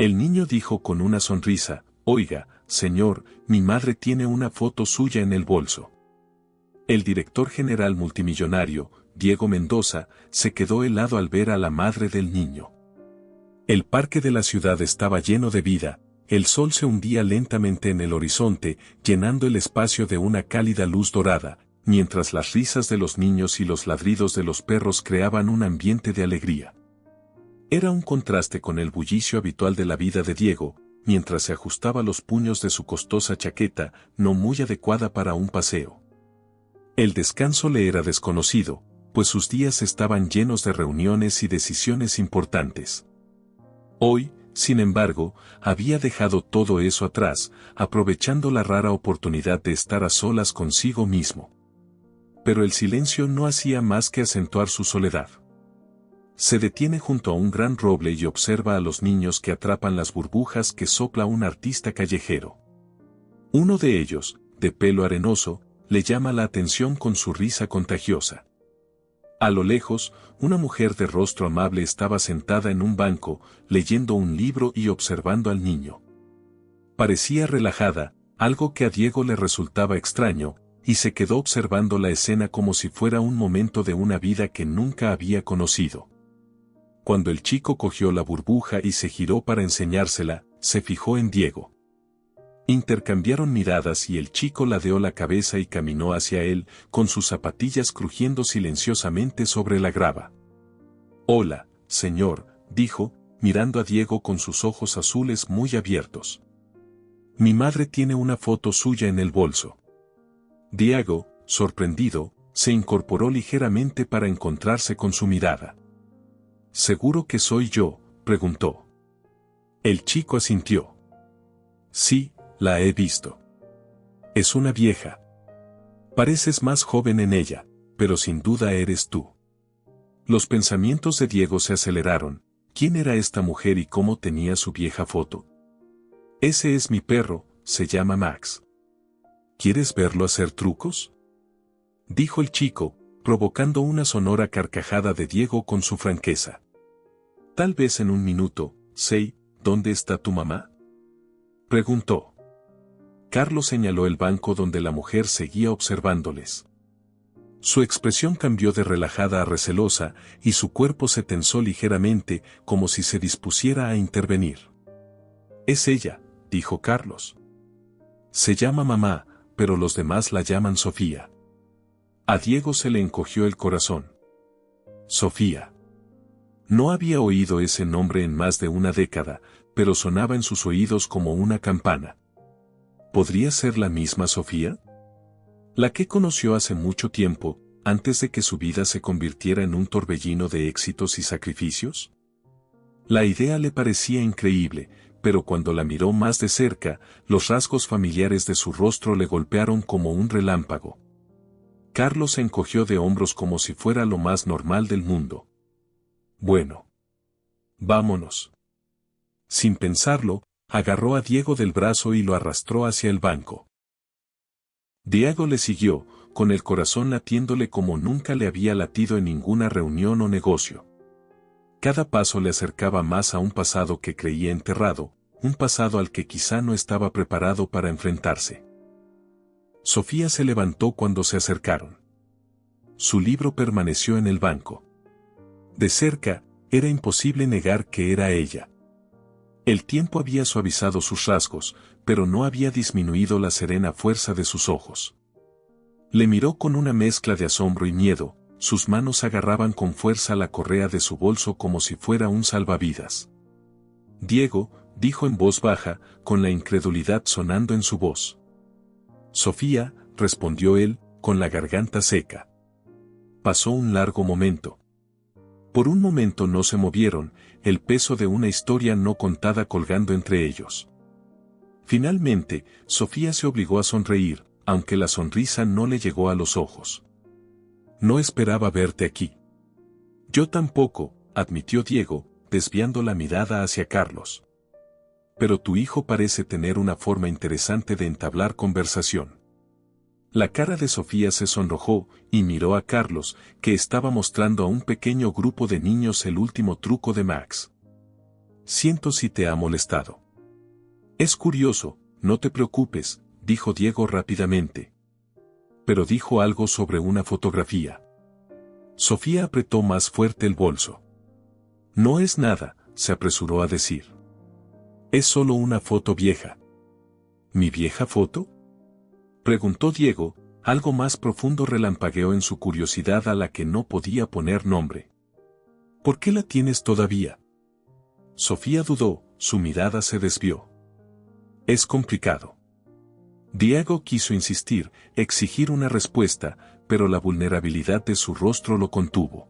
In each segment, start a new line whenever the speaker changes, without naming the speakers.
El niño dijo con una sonrisa, «Oiga, señor, mi madre tiene una foto suya en el bolso». El director general multimillonario, Diego Mendoza, se quedó helado al ver a la madre del niño. El parque de la ciudad estaba lleno de vida, el sol se hundía lentamente en el horizonte, llenando el espacio de una cálida luz dorada, mientras las risas de los niños y los ladridos de los perros creaban un ambiente de alegría. Era un contraste con el bullicio habitual de la vida de Diego, mientras se ajustaba los puños de su costosa chaqueta, no muy adecuada para un paseo. El descanso le era desconocido, pues sus días estaban llenos de reuniones y decisiones importantes. Hoy, sin embargo, había dejado todo eso atrás, aprovechando la rara oportunidad de estar a solas consigo mismo. Pero el silencio no hacía más que acentuar su soledad. Se detiene junto a un gran roble y observa a los niños que atrapan las burbujas que sopla un artista callejero. Uno de ellos, de pelo arenoso, le llama la atención con su risa contagiosa. A lo lejos, una mujer de rostro amable estaba sentada en un banco, leyendo un libro y observando al niño. Parecía relajada, algo que a Diego le resultaba extraño, y se quedó observando la escena como si fuera un momento de una vida que nunca había conocido. Cuando el chico cogió la burbuja y se giró para enseñársela, se fijó en Diego. Intercambiaron miradas y el chico ladeó la cabeza y caminó hacia él, con sus zapatillas crujiendo silenciosamente sobre la grava. «Hola, señor», dijo, mirando a Diego con sus ojos azules muy abiertos. «Mi madre tiene una foto suya en el bolso». Diego, sorprendido, se incorporó ligeramente para encontrarse con su mirada. «¿Seguro que soy yo?», preguntó. El chico asintió. «Sí, la he visto. Es una vieja. Pareces más joven en ella, pero sin duda eres tú». Los pensamientos de Diego se aceleraron. ¿Quién era esta mujer y cómo tenía su vieja foto? «Ese es mi perro, se llama Max. ¿Quieres verlo hacer trucos?», dijo el chico, provocando una sonora carcajada de Diego con su franqueza. «Tal vez en un minuto, Sei, ¿dónde está tu mamá?», preguntó. Carlos señaló el banco donde la mujer seguía observándoles. Su expresión cambió de relajada a recelosa, y su cuerpo se tensó ligeramente, como si se dispusiera a intervenir. «Es ella», dijo Carlos. «Se llama mamá, pero los demás la llaman Sofía». A Diego se le encogió el corazón. Sofía. No había oído ese nombre en más de una década, pero sonaba en sus oídos como una campana. ¿Podría ser la misma Sofía? La que conoció hace mucho tiempo, antes de que su vida se convirtiera en un torbellino de éxitos y sacrificios. La idea le parecía increíble, pero cuando la miró más de cerca, los rasgos familiares de su rostro le golpearon como un relámpago. Carlos se encogió de hombros como si fuera lo más normal del mundo. «Bueno. Vámonos». Sin pensarlo, agarró a Diego del brazo y lo arrastró hacia el banco. Diego le siguió, con el corazón latiéndole como nunca le había latido en ninguna reunión o negocio. Cada paso le acercaba más a un pasado que creía enterrado, un pasado al que quizá no estaba preparado para enfrentarse. Sofía se levantó cuando se acercaron. Su libro permaneció en el banco. De cerca, era imposible negar que era ella. El tiempo había suavizado sus rasgos, pero no había disminuido la serena fuerza de sus ojos. Le miró con una mezcla de asombro y miedo, sus manos agarraban con fuerza la correa de su bolso como si fuera un salvavidas. «Diego», dijo en voz baja, con la incredulidad sonando en su voz. «Sofía», respondió él, con la garganta seca. Pasó un largo momento. Por un momento no se movieron, el peso de una historia no contada colgando entre ellos. Finalmente, Sofía se obligó a sonreír, aunque la sonrisa no le llegó a los ojos. «No esperaba verte aquí». «Yo tampoco», admitió Diego, desviando la mirada hacia Carlos. «Pero tu hijo parece tener una forma interesante de entablar conversación». La cara de Sofía se sonrojó, y miró a Carlos, que estaba mostrando a un pequeño grupo de niños el último truco de Max. Siento si te ha molestado. Es curioso, no te preocupes, dijo Diego rápidamente. Pero dijo algo sobre una fotografía. Sofía apretó más fuerte el bolso. No es nada, se apresuró a decir. Es solo una foto vieja. ¿Mi vieja foto? Preguntó Diego, algo más profundo relampagueó en su curiosidad a la que no podía poner nombre. ¿Por qué la tienes todavía? Sofía dudó, su mirada se desvió. Es complicado. Diego quiso insistir, exigir una respuesta, pero la vulnerabilidad de su rostro lo contuvo.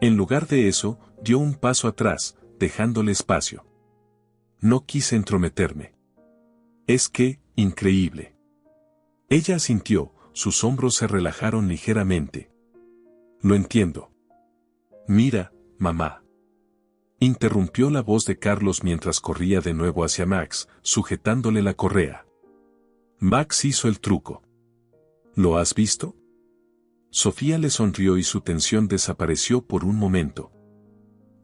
En lugar de eso, dio un paso atrás, dejándole espacio. No quise entrometerme. Es que, increíble. Ella asintió, sus hombros se relajaron ligeramente. Lo entiendo. Mira, mamá. Interrumpió la voz de Carlos mientras corría de nuevo hacia Max, sujetándole la correa. Max hizo el truco. ¿Lo has visto? Sofía le sonrió y su tensión desapareció por un momento.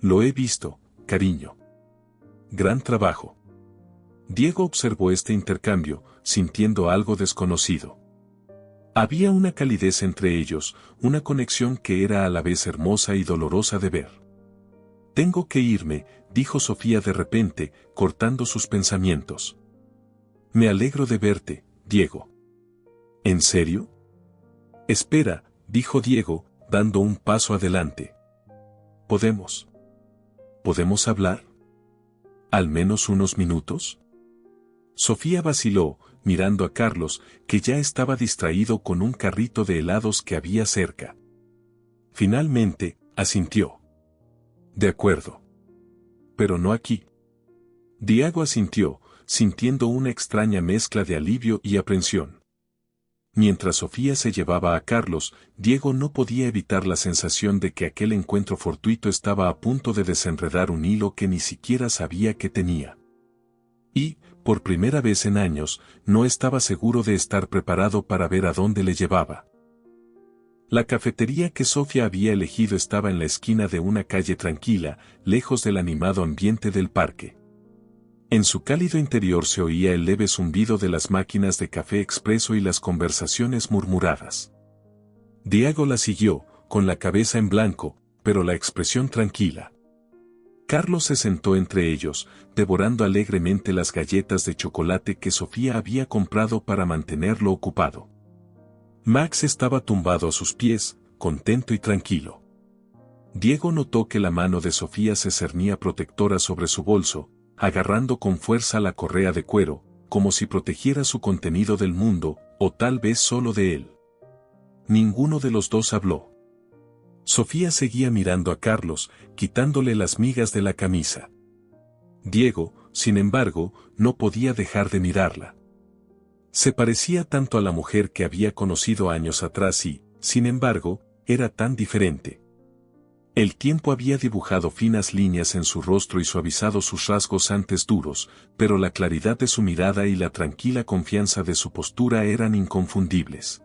Lo he visto, cariño. Gran trabajo. Diego observó este intercambio, sintiendo algo desconocido. Había una calidez entre ellos, una conexión que era a la vez hermosa y dolorosa de ver. Tengo que irme, dijo Sofía de repente, cortando sus pensamientos. Me alegro de verte, Diego. ¿En serio? Espera, dijo Diego, dando un paso adelante. ¿Podemos hablar? ¿Al menos unos minutos? Sofía vaciló, mirando a Carlos, que ya estaba distraído con un carrito de helados que había cerca. Finalmente, asintió. De acuerdo. Pero no aquí. Diego asintió, sintiendo una extraña mezcla de alivio y aprensión. Mientras Sofía se llevaba a Carlos, Diego no podía evitar la sensación de que aquel encuentro fortuito estaba a punto de desenredar un hilo que ni siquiera sabía que tenía. Y, por primera vez en años, no estaba seguro de estar preparado para ver a dónde le llevaba. La cafetería que Sofía había elegido estaba en la esquina de una calle tranquila, lejos del animado ambiente del parque. En su cálido interior se oía el leve zumbido de las máquinas de café expreso y las conversaciones murmuradas. Diego la siguió, con la cabeza en blanco, pero la expresión tranquila. Carlos se sentó entre ellos, devorando alegremente las galletas de chocolate que Sofía había comprado para mantenerlo ocupado. Max estaba tumbado a sus pies, contento y tranquilo. Diego notó que la mano de Sofía se cernía protectora sobre su bolso, agarrando con fuerza la correa de cuero, como si protegiera su contenido del mundo, o tal vez solo de él. Ninguno de los dos habló. Sofía seguía mirando a Carlos, quitándole las migas de la camisa. Diego, sin embargo, no podía dejar de mirarla. Se parecía tanto a la mujer que había conocido años atrás y, sin embargo, era tan diferente. El tiempo había dibujado finas líneas en su rostro y suavizado sus rasgos antes duros, pero la claridad de su mirada y la tranquila confianza de su postura eran inconfundibles.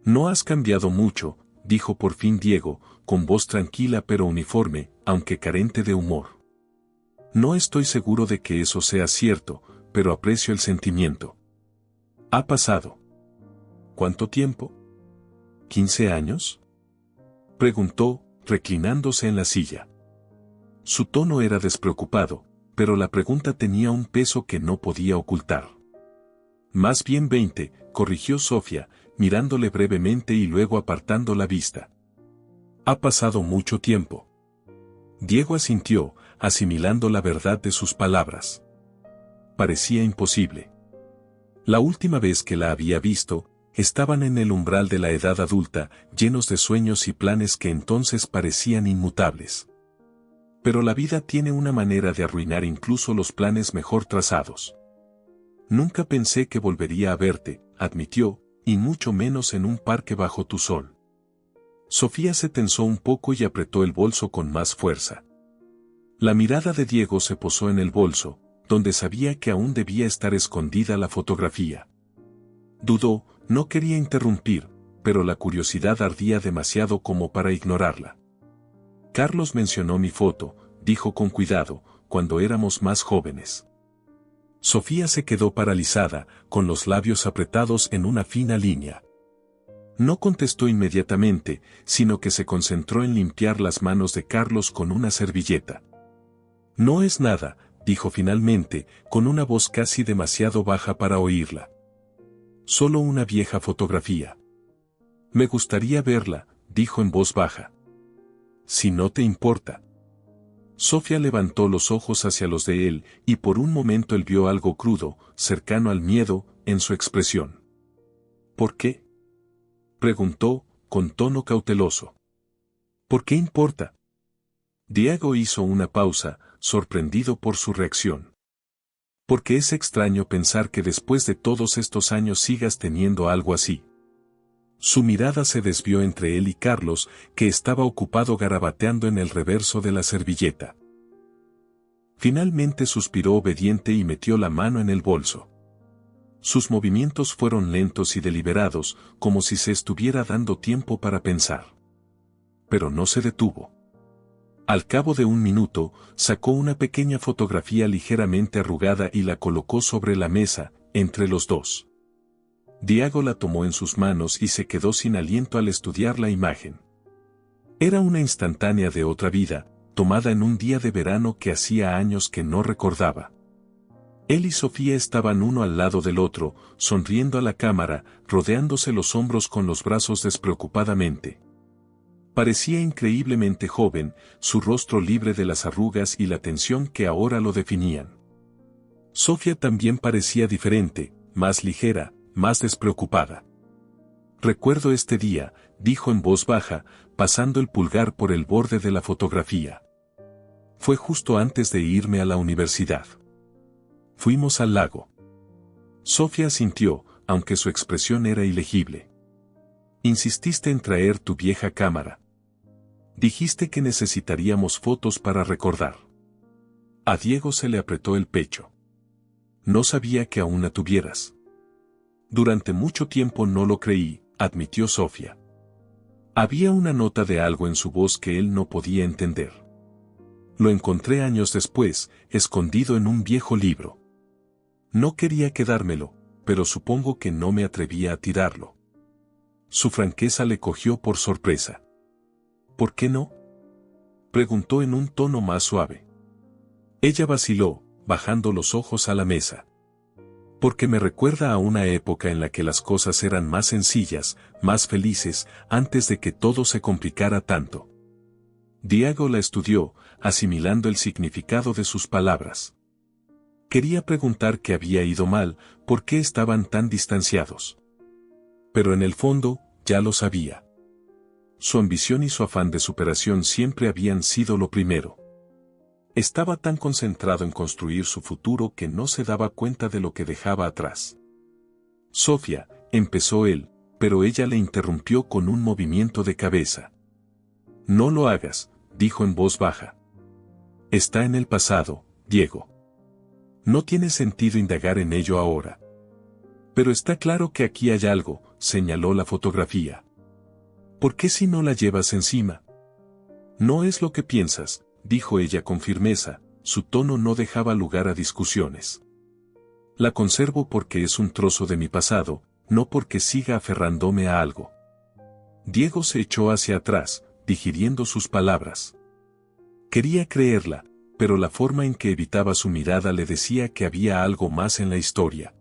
No has cambiado mucho, dijo por fin Diego, con voz tranquila pero uniforme, aunque carente de humor. No estoy seguro de que eso sea cierto, pero aprecio el sentimiento. Ha pasado. ¿Cuánto tiempo? ¿15 años? Preguntó, reclinándose en la silla. Su tono era despreocupado, pero la pregunta tenía un peso que no podía ocultar. Más bien 20, corrigió Sofía, mirándole brevemente y luego apartando la vista. Ha pasado mucho tiempo. Diego asintió, asimilando la verdad de sus palabras. Parecía imposible. La última vez que la había visto, estaban en el umbral de la edad adulta, llenos de sueños y planes que entonces parecían inmutables. Pero la vida tiene una manera de arruinar incluso los planes mejor trazados. Nunca pensé que volvería a verte, admitió, y mucho menos en un parque bajo tu sol. Sofía se tensó un poco y apretó el bolso con más fuerza. La mirada de Diego se posó en el bolso, donde sabía que aún debía estar escondida la fotografía. Dudó, no quería interrumpir, pero la curiosidad ardía demasiado como para ignorarla. Carlos mencionó mi foto, dijo con cuidado, cuando éramos más jóvenes. Sofía se quedó paralizada, con los labios apretados en una fina línea. No contestó inmediatamente, sino que se concentró en limpiar las manos de Carlos con una servilleta. No es nada, dijo finalmente, con una voz casi demasiado baja para oírla. Solo una vieja fotografía. Me gustaría verla, dijo en voz baja. Si no te importa. Sofía levantó los ojos hacia los de él, y por un momento él vio algo crudo, cercano al miedo, en su expresión. ¿Por qué?, preguntó, con tono cauteloso. ¿Por qué importa? Diego hizo una pausa, sorprendido por su reacción. Porque es extraño pensar que después de todos estos años sigas teniendo algo así. Su mirada se desvió entre él y Carlos, que estaba ocupado garabateando en el reverso de la servilleta. Finalmente suspiró obediente y metió la mano en el bolso. Sus movimientos fueron lentos y deliberados, como si se estuviera dando tiempo para pensar. Pero no se detuvo. Al cabo de un minuto, sacó una pequeña fotografía ligeramente arrugada y la colocó sobre la mesa, entre los dos. Diego la tomó en sus manos y se quedó sin aliento al estudiar la imagen. Era una instantánea de otra vida, tomada en un día de verano que hacía años que no recordaba. Él y Sofía estaban uno al lado del otro, sonriendo a la cámara, rodeándose los hombros con los brazos despreocupadamente. Parecía increíblemente joven, su rostro libre de las arrugas y la tensión que ahora lo definían. Sofía también parecía diferente, más ligera, más despreocupada. Recuerdo este día, dijo en voz baja, pasando el pulgar por el borde de la fotografía. Fue justo antes de irme a la universidad. Fuimos al lago. Sofía asintió, aunque su expresión era ilegible. Insististe en traer tu vieja cámara. Dijiste que necesitaríamos fotos para recordar. A Diego se le apretó el pecho. No sabía que aún la tuvieras. Durante mucho tiempo no lo creí, admitió Sofía. Había una nota de algo en su voz que él no podía entender. Lo encontré años después, escondido en un viejo libro. No quería quedármelo, pero supongo que no me atrevía a tirarlo. Su franqueza le cogió por sorpresa. ¿Por qué no?, preguntó en un tono más suave. Ella vaciló, bajando los ojos a la mesa. Porque me recuerda a una época en la que las cosas eran más sencillas, más felices, antes de que todo se complicara tanto. Diego la estudió, asimilando el significado de sus palabras. Quería preguntar qué había ido mal, por qué estaban tan distanciados. Pero en el fondo, ya lo sabía. Su ambición y su afán de superación siempre habían sido lo primero. Estaba tan concentrado en construir su futuro que no se daba cuenta de lo que dejaba atrás. Sofía, empezó él, pero ella le interrumpió con un movimiento de cabeza. No lo hagas, dijo en voz baja. Está en el pasado, Diego. No tiene sentido indagar en ello ahora. Pero está claro que aquí hay algo, señaló la fotografía. ¿Por qué si no la llevas encima? No es lo que piensas, dijo ella con firmeza, su tono no dejaba lugar a discusiones. La conservo porque es un trozo de mi pasado, no porque siga aferrándome a algo. Diego se echó hacia atrás, digiriendo sus palabras. Quería creerla, pero la forma en que evitaba su mirada le decía que había algo más en la historia.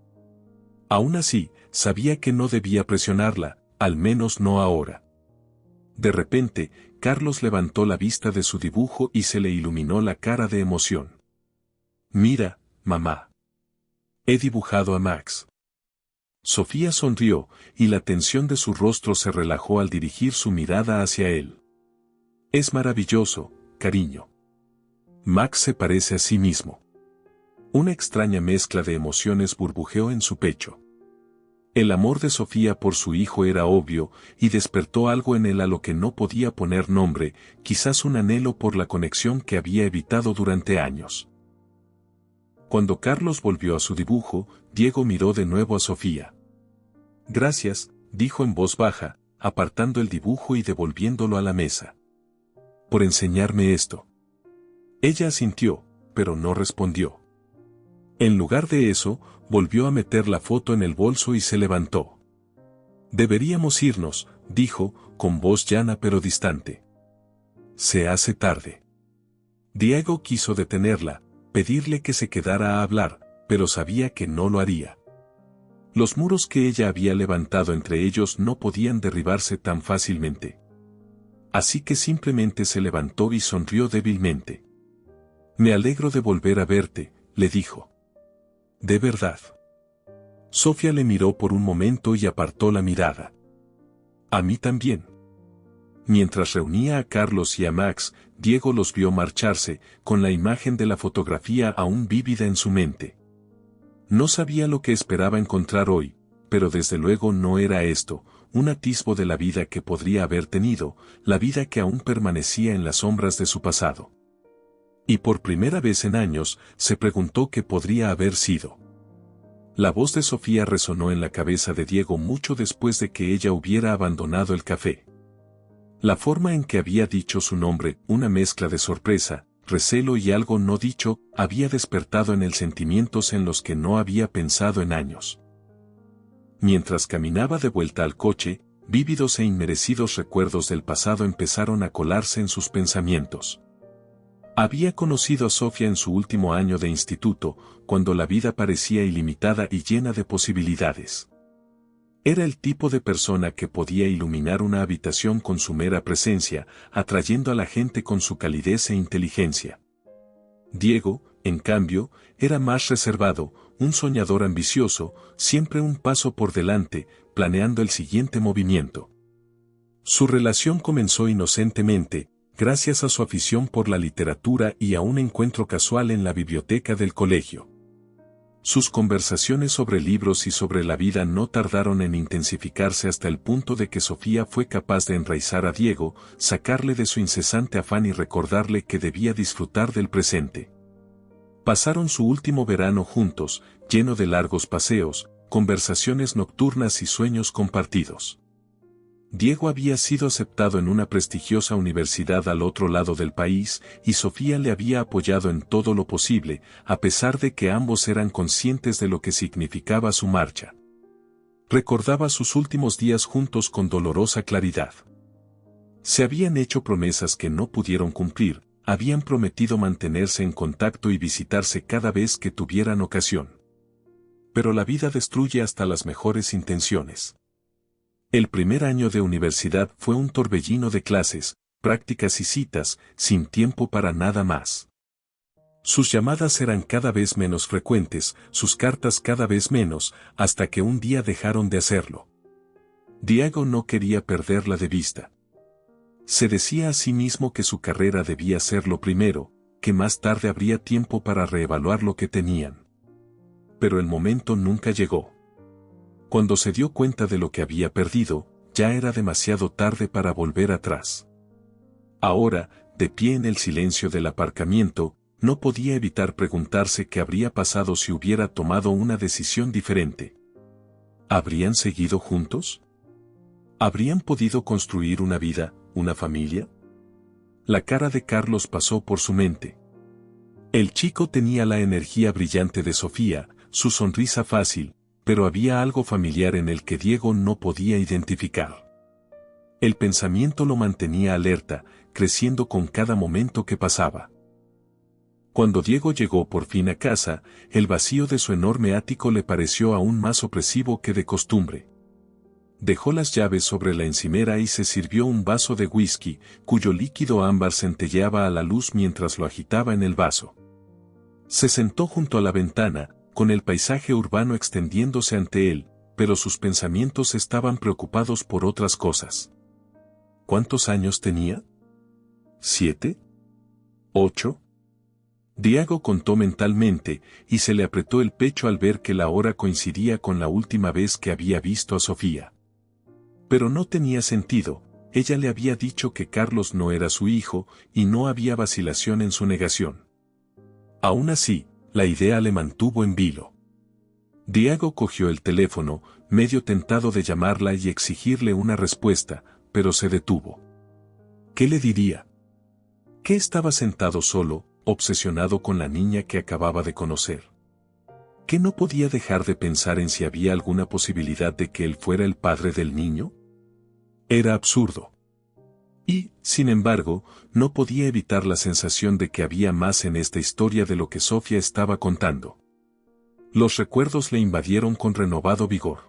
Aún así, sabía que no debía presionarla, al menos no ahora. De repente, Carlos levantó la vista de su dibujo y se le iluminó la cara de emoción. Mira, mamá. He dibujado a Max. Sofía sonrió, y la tensión de su rostro se relajó al dirigir su mirada hacia él. Es maravilloso, cariño. Max se parece a sí mismo. Una extraña mezcla de emociones burbujeó en su pecho. El amor de Sofía por su hijo era obvio, y despertó algo en él a lo que no podía poner nombre, quizás un anhelo por la conexión que había evitado durante años. Cuando Carlos volvió a su dibujo, Diego miró de nuevo a Sofía. Gracias, dijo en voz baja, apartando el dibujo y devolviéndolo a la mesa. Por enseñarme esto. Ella asintió, pero no respondió. En lugar de eso, volvió a meter la foto en el bolso y se levantó. Deberíamos irnos, dijo, con voz llana pero distante. Se hace tarde. Diego quiso detenerla, pedirle que se quedara a hablar, pero sabía que no lo haría. Los muros que ella había levantado entre ellos no podían derribarse tan fácilmente. Así que simplemente se levantó y sonrió débilmente. Me alegro de volver a verte, le dijo. ¿De verdad? Sofía le miró por un momento y apartó la mirada. A mí también. Mientras reunía a Carlos y a Max, Diego los vio marcharse, con la imagen de la fotografía aún vívida en su mente. No sabía lo que esperaba encontrar hoy, pero desde luego no era esto, un atisbo de la vida que podría haber tenido, la vida que aún permanecía en las sombras de su pasado. Y por primera vez en años, se preguntó qué podría haber sido. La voz de Sofía resonó en la cabeza de Diego mucho después de que ella hubiera abandonado el café. La forma en que había dicho su nombre, una mezcla de sorpresa, recelo y algo no dicho, había despertado en él sentimientos en los que no había pensado en años. Mientras caminaba de vuelta al coche, vívidos e inmerecidos recuerdos del pasado empezaron a colarse en sus pensamientos. Había conocido a Sofía en su último año de instituto, cuando la vida parecía ilimitada y llena de posibilidades. Era el tipo de persona que podía iluminar una habitación con su mera presencia, atrayendo a la gente con su calidez e inteligencia. Diego, en cambio, era más reservado, un soñador ambicioso, siempre un paso por delante, planeando el siguiente movimiento. Su relación comenzó inocentemente, gracias a su afición por la literatura y a un encuentro casual en la biblioteca del colegio. Sus conversaciones sobre libros y sobre la vida no tardaron en intensificarse hasta el punto de que Sofía fue capaz de enraizar a Diego, sacarle de su incesante afán y recordarle que debía disfrutar del presente. Pasaron su último verano juntos, lleno de largos paseos, conversaciones nocturnas y sueños compartidos. Diego había sido aceptado en una prestigiosa universidad al otro lado del país, y Sofía le había apoyado en todo lo posible, a pesar de que ambos eran conscientes de lo que significaba su marcha. Recordaba sus últimos días juntos con dolorosa claridad. Se habían hecho promesas que no pudieron cumplir, habían prometido mantenerse en contacto y visitarse cada vez que tuvieran ocasión. Pero la vida destruye hasta las mejores intenciones. El primer año de universidad fue un torbellino de clases, prácticas y citas, sin tiempo para nada más. Sus llamadas eran cada vez menos frecuentes, sus cartas cada vez menos, hasta que un día dejaron de hacerlo. Diego no quería perderla de vista. Se decía a sí mismo que su carrera debía ser lo primero, que más tarde habría tiempo para reevaluar lo que tenían. Pero el momento nunca llegó. Cuando se dio cuenta de lo que había perdido, ya era demasiado tarde para volver atrás. Ahora, de pie en el silencio del aparcamiento, no podía evitar preguntarse qué habría pasado si hubiera tomado una decisión diferente. ¿Habrían seguido juntos? ¿Habrían podido construir una vida, una familia? La cara de Carlos pasó por su mente. El chico tenía la energía brillante de Sofía, su sonrisa fácil, pero había algo familiar en el que Diego no podía identificar. El pensamiento lo mantenía alerta, creciendo con cada momento que pasaba. Cuando Diego llegó por fin a casa, el vacío de su enorme ático le pareció aún más opresivo que de costumbre. Dejó las llaves sobre la encimera y se sirvió un vaso de whisky, cuyo líquido ámbar centelleaba a la luz mientras lo agitaba en el vaso. Se sentó junto a la ventana, con el paisaje urbano extendiéndose ante él, pero sus pensamientos estaban preocupados por otras cosas. ¿Cuántos años tenía? ¿7? ¿8? Diego contó mentalmente, y se le apretó el pecho al ver que la hora coincidía con la última vez que había visto a Sofía. Pero no tenía sentido, ella le había dicho que Carlos no era su hijo, y no había vacilación en su negación. Aún así, la idea le mantuvo en vilo. Diego cogió el teléfono, medio tentado de llamarla y exigirle una respuesta, pero se detuvo. ¿Qué le diría? ¿Qué estaba sentado solo, obsesionado con la niña que acababa de conocer. ¿Qué no podía dejar de pensar en si había alguna posibilidad de que él fuera el padre del niño? Era absurdo. Y, sin embargo, no podía evitar la sensación de que había más en esta historia de lo que Sofía estaba contando. Los recuerdos le invadieron con renovado vigor.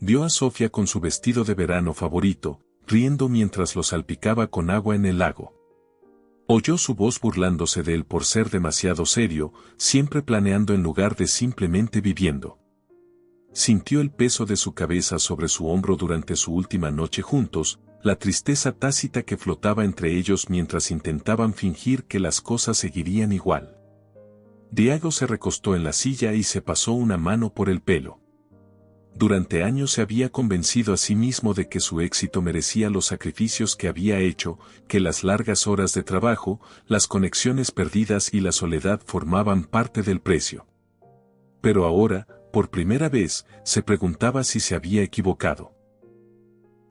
Vio a Sofía con su vestido de verano favorito, riendo mientras lo salpicaba con agua en el lago. Oyó su voz burlándose de él por ser demasiado serio, siempre planeando en lugar de simplemente viviendo. Sintió el peso de su cabeza sobre su hombro durante su última noche juntos, la tristeza tácita que flotaba entre ellos mientras intentaban fingir que las cosas seguirían igual. Diego se recostó en la silla y se pasó una mano por el pelo. Durante años se había convencido a sí mismo de que su éxito merecía los sacrificios que había hecho, que las largas horas de trabajo, las conexiones perdidas y la soledad formaban parte del precio. Pero ahora, por primera vez, se preguntaba si se había equivocado.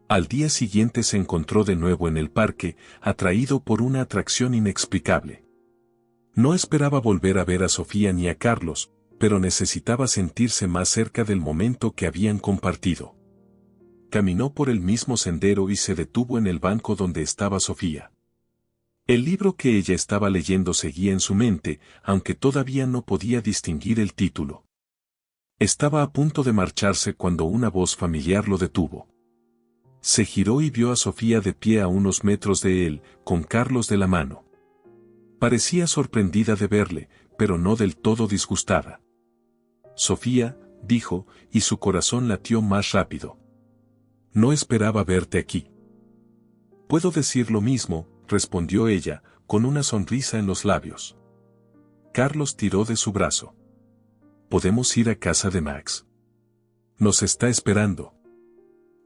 Al día siguiente se encontró de nuevo en el parque, atraído por una atracción inexplicable. No esperaba volver a ver a Sofía ni a Carlos, pero necesitaba sentirse más cerca del momento que habían compartido. Caminó por el mismo sendero y se detuvo en el banco donde estaba Sofía. El libro que ella estaba leyendo seguía en su mente, aunque todavía no podía distinguir el título. Estaba a punto de marcharse cuando una voz familiar lo detuvo. Se giró y vio a Sofía de pie a unos metros de él, con Carlos de la mano. Parecía sorprendida de verle, pero no del todo disgustada. Sofía, dijo, y su corazón latió más rápido. No esperaba verte aquí. Puedo decir lo mismo, respondió ella, con una sonrisa en los labios. Carlos tiró de su brazo. ¿Podemos ir a casa de Max? Nos está esperando.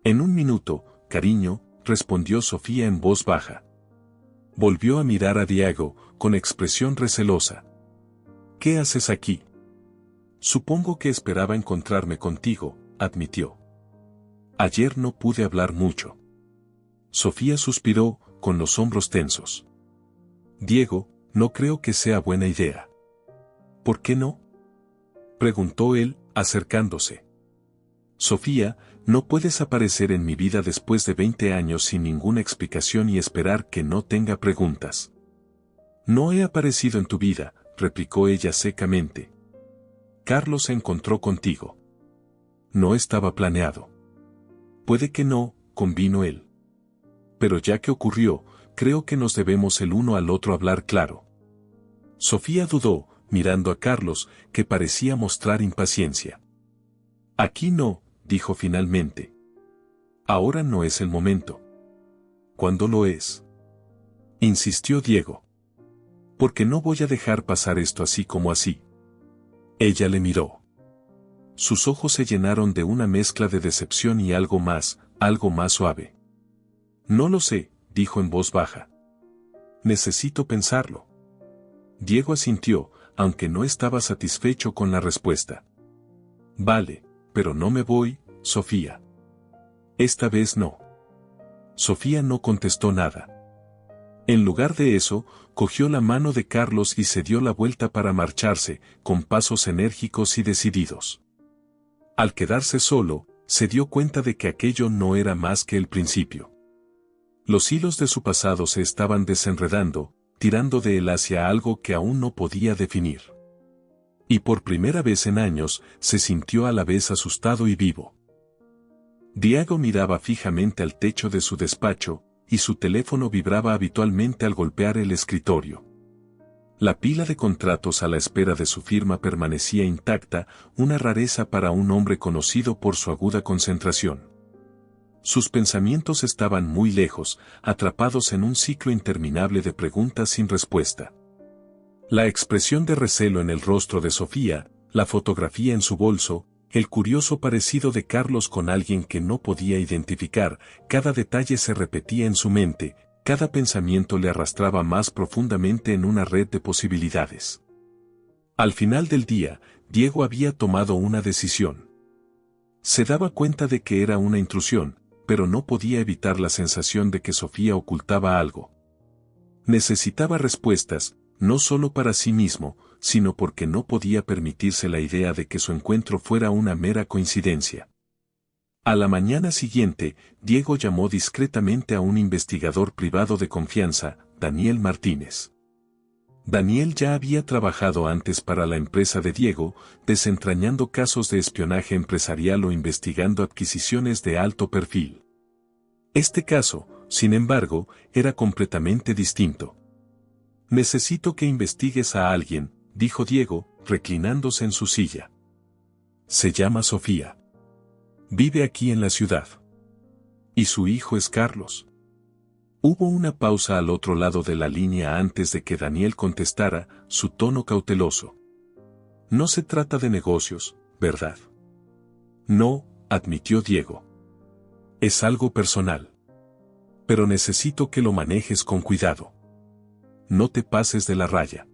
En un minuto, cariño, respondió Sofía en voz baja. Volvió a mirar a Diego, con expresión recelosa. ¿Qué haces aquí? Supongo que esperaba encontrarme contigo, admitió. Ayer no pude hablar mucho. Sofía suspiró, con los hombros tensos. Diego, no creo que sea buena idea. ¿Por qué no? Preguntó él, acercándose. Sofía, no puedes aparecer en mi vida después de 20 años sin ninguna explicación y esperar que no tenga preguntas. No he aparecido en tu vida, replicó ella secamente. Carlos se encontró contigo. No estaba planeado. Puede que no, convino él. Pero ya que ocurrió, creo que nos debemos el uno al otro hablar claro. Sofía dudó, mirando a Carlos, que parecía mostrar impaciencia. Aquí no, dijo finalmente. Ahora no es el momento. ¿Cuándo lo es? Insistió Diego. Porque no voy a dejar pasar esto así como así. Ella le miró. Sus ojos se llenaron de una mezcla de decepción y algo más suave. No lo sé, dijo en voz baja. Necesito pensarlo. Diego asintió, aunque no estaba satisfecho con la respuesta. Vale, pero no me voy, Sofía. Esta vez no. Sofía no contestó nada. En lugar de eso, cogió la mano de Carlos y se dio la vuelta para marcharse, con pasos enérgicos y decididos. Al quedarse solo, se dio cuenta de que aquello no era más que el principio. Los hilos de su pasado se estaban desenredando, tirando de él hacia algo que aún no podía definir. Y por primera vez en años, se sintió a la vez asustado y vivo. Diego miraba fijamente al techo de su despacho, y su teléfono vibraba habitualmente al golpear el escritorio. La pila de contratos a la espera de su firma permanecía intacta, una rareza para un hombre conocido por su aguda concentración. Sus pensamientos estaban muy lejos, atrapados en un ciclo interminable de preguntas sin respuesta. La expresión de recelo en el rostro de Sofía, la fotografía en su bolso, el curioso parecido de Carlos con alguien que no podía identificar, cada detalle se repetía en su mente, cada pensamiento le arrastraba más profundamente en una red de posibilidades. Al final del día, Diego había tomado una decisión. Se daba cuenta de que era una intrusión, pero no podía evitar la sensación de que Sofía ocultaba algo. Necesitaba respuestas, no solo para sí mismo, sino porque no podía permitirse la idea de que su encuentro fuera una mera coincidencia. A la mañana siguiente, Diego llamó discretamente a un investigador privado de confianza, Daniel Martínez. Daniel ya había trabajado antes para la empresa de Diego, desentrañando casos de espionaje empresarial o investigando adquisiciones de alto perfil. Este caso, sin embargo, era completamente distinto. «Necesito que investigues a alguien», dijo Diego, reclinándose en su silla. «Se llama Sofía. Vive aquí en la ciudad. Y su hijo es Carlos». Hubo una pausa al otro lado de la línea antes de que Daniel contestara, su tono cauteloso. «No se trata de negocios, ¿verdad?» «No», admitió Diego. «Es algo personal. Pero necesito que lo manejes con cuidado. No te pases de la raya.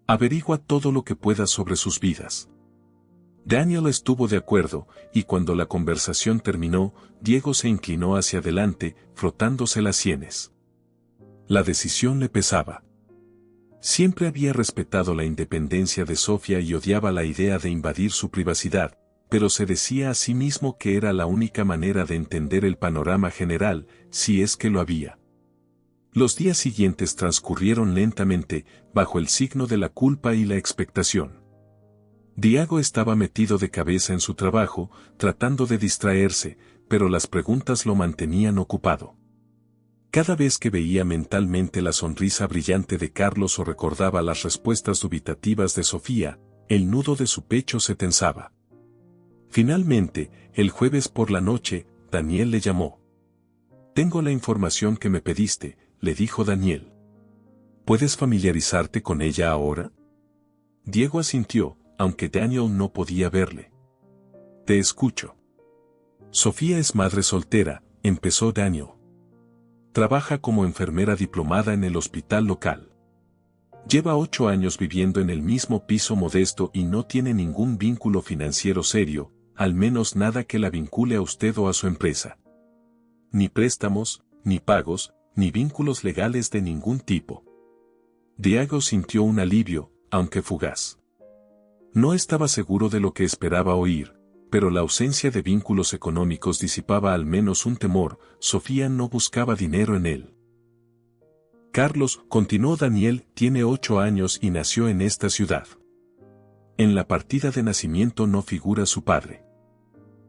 Averigua todo lo que puedas sobre sus vidas». Daniel estuvo de acuerdo, y cuando la conversación terminó, Diego se inclinó hacia adelante, frotándose las sienes. La decisión le pesaba. Siempre había respetado la independencia de Sofía y odiaba la idea de invadir su privacidad, pero se decía a sí mismo que era la única manera de entender el panorama general, si es que lo había. Los días siguientes transcurrieron lentamente, bajo el signo de la culpa y la expectación. Diego estaba metido de cabeza en su trabajo, tratando de distraerse, pero las preguntas lo mantenían ocupado. Cada vez que veía mentalmente la sonrisa brillante de Carlos o recordaba las respuestas dubitativas de Sofía, el nudo de su pecho se tensaba. Finalmente, el jueves por la noche, Daniel le llamó. «Tengo la información que me pediste», le dijo Daniel. «¿Puedes familiarizarte con ella ahora?» Diego asintió, aunque Daniel no podía verle. «Te escucho». «Sofía es madre soltera», empezó Daniel. «Trabaja como enfermera diplomada en el hospital local. Lleva 8 años viviendo en el mismo piso modesto y no tiene ningún vínculo financiero serio, al menos nada que la vincule a usted o a su empresa. Ni préstamos, ni pagos, ni vínculos legales de ningún tipo». Diego sintió un alivio, aunque fugaz. No estaba seguro de lo que esperaba oír, pero la ausencia de vínculos económicos disipaba al menos un temor. Sofía no buscaba dinero en él. «Carlos», continuó Daniel, «tiene 8 años y nació en esta ciudad. En la partida de nacimiento no figura su padre».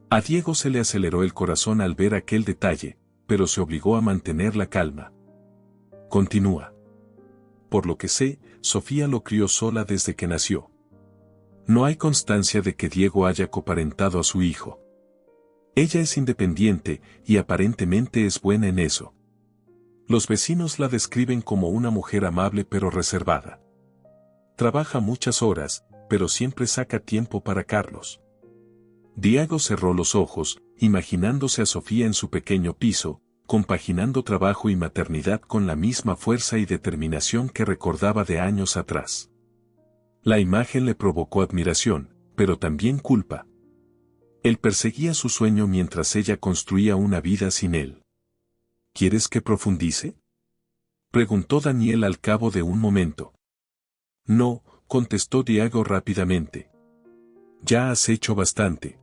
A Diego se le aceleró el corazón al ver aquel detalle, pero se obligó a mantener la calma. Continúa. «Por lo que sé, Sofía lo crió sola desde que nació. No hay constancia de que Diego haya coparentado a su hijo. Ella es independiente y aparentemente es buena en eso. Los vecinos la describen como una mujer amable pero reservada. Trabaja muchas horas, pero siempre saca tiempo para Carlos». Diego cerró los ojos, imaginándose a Sofía en su pequeño piso, compaginando trabajo y maternidad con la misma fuerza y determinación que recordaba de años atrás. La imagen le provocó admiración, pero también culpa. Él perseguía su sueño mientras ella construía una vida sin él. «¿Quieres que profundice?», preguntó Daniel al cabo de un momento. «No», contestó Diego rápidamente. «Ya has hecho bastante.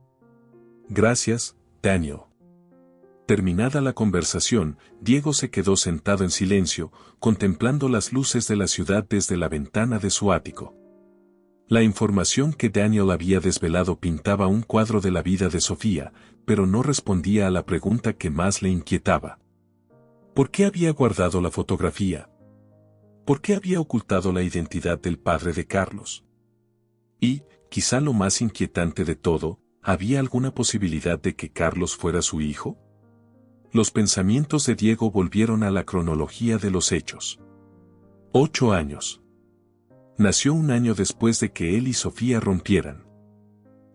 Gracias, Daniel». Terminada la conversación, Diego se quedó sentado en silencio, contemplando las luces de la ciudad desde la ventana de su ático. La información que Daniel había desvelado pintaba un cuadro de la vida de Sofía, pero no respondía a la pregunta que más le inquietaba. ¿Por qué había guardado la fotografía? ¿Por qué había ocultado la identidad del padre de Carlos? Y, quizá lo más inquietante de todo, ¿había alguna posibilidad de que Carlos fuera su hijo? Los pensamientos de Diego volvieron a la cronología de los hechos. 8 años. Nació un año después de que él y Sofía rompieran.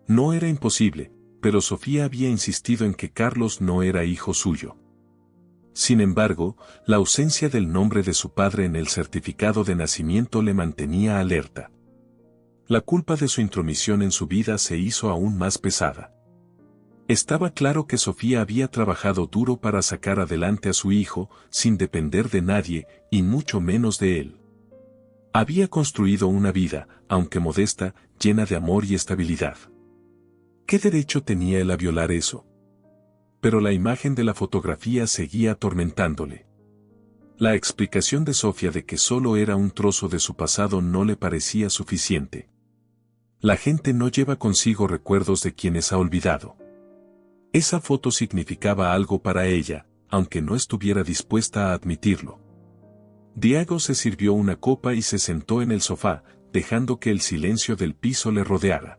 No era imposible, pero Sofía había insistido en que Carlos no era hijo suyo. Sin embargo, la ausencia del nombre de su padre en el certificado de nacimiento le mantenía alerta. La culpa de su intromisión en su vida se hizo aún más pesada. Estaba claro que Sofía había trabajado duro para sacar adelante a su hijo, sin depender de nadie, y mucho menos de él. Había construido una vida, aunque modesta, llena de amor y estabilidad. ¿Qué derecho tenía él a violar eso? Pero la imagen de la fotografía seguía atormentándole. La explicación de Sofía de que solo era un trozo de su pasado no le parecía suficiente. La gente no lleva consigo recuerdos de quienes ha olvidado. Esa foto significaba algo para ella, aunque no estuviera dispuesta a admitirlo. Diego se sirvió una copa y se sentó en el sofá, dejando que el silencio del piso le rodeara.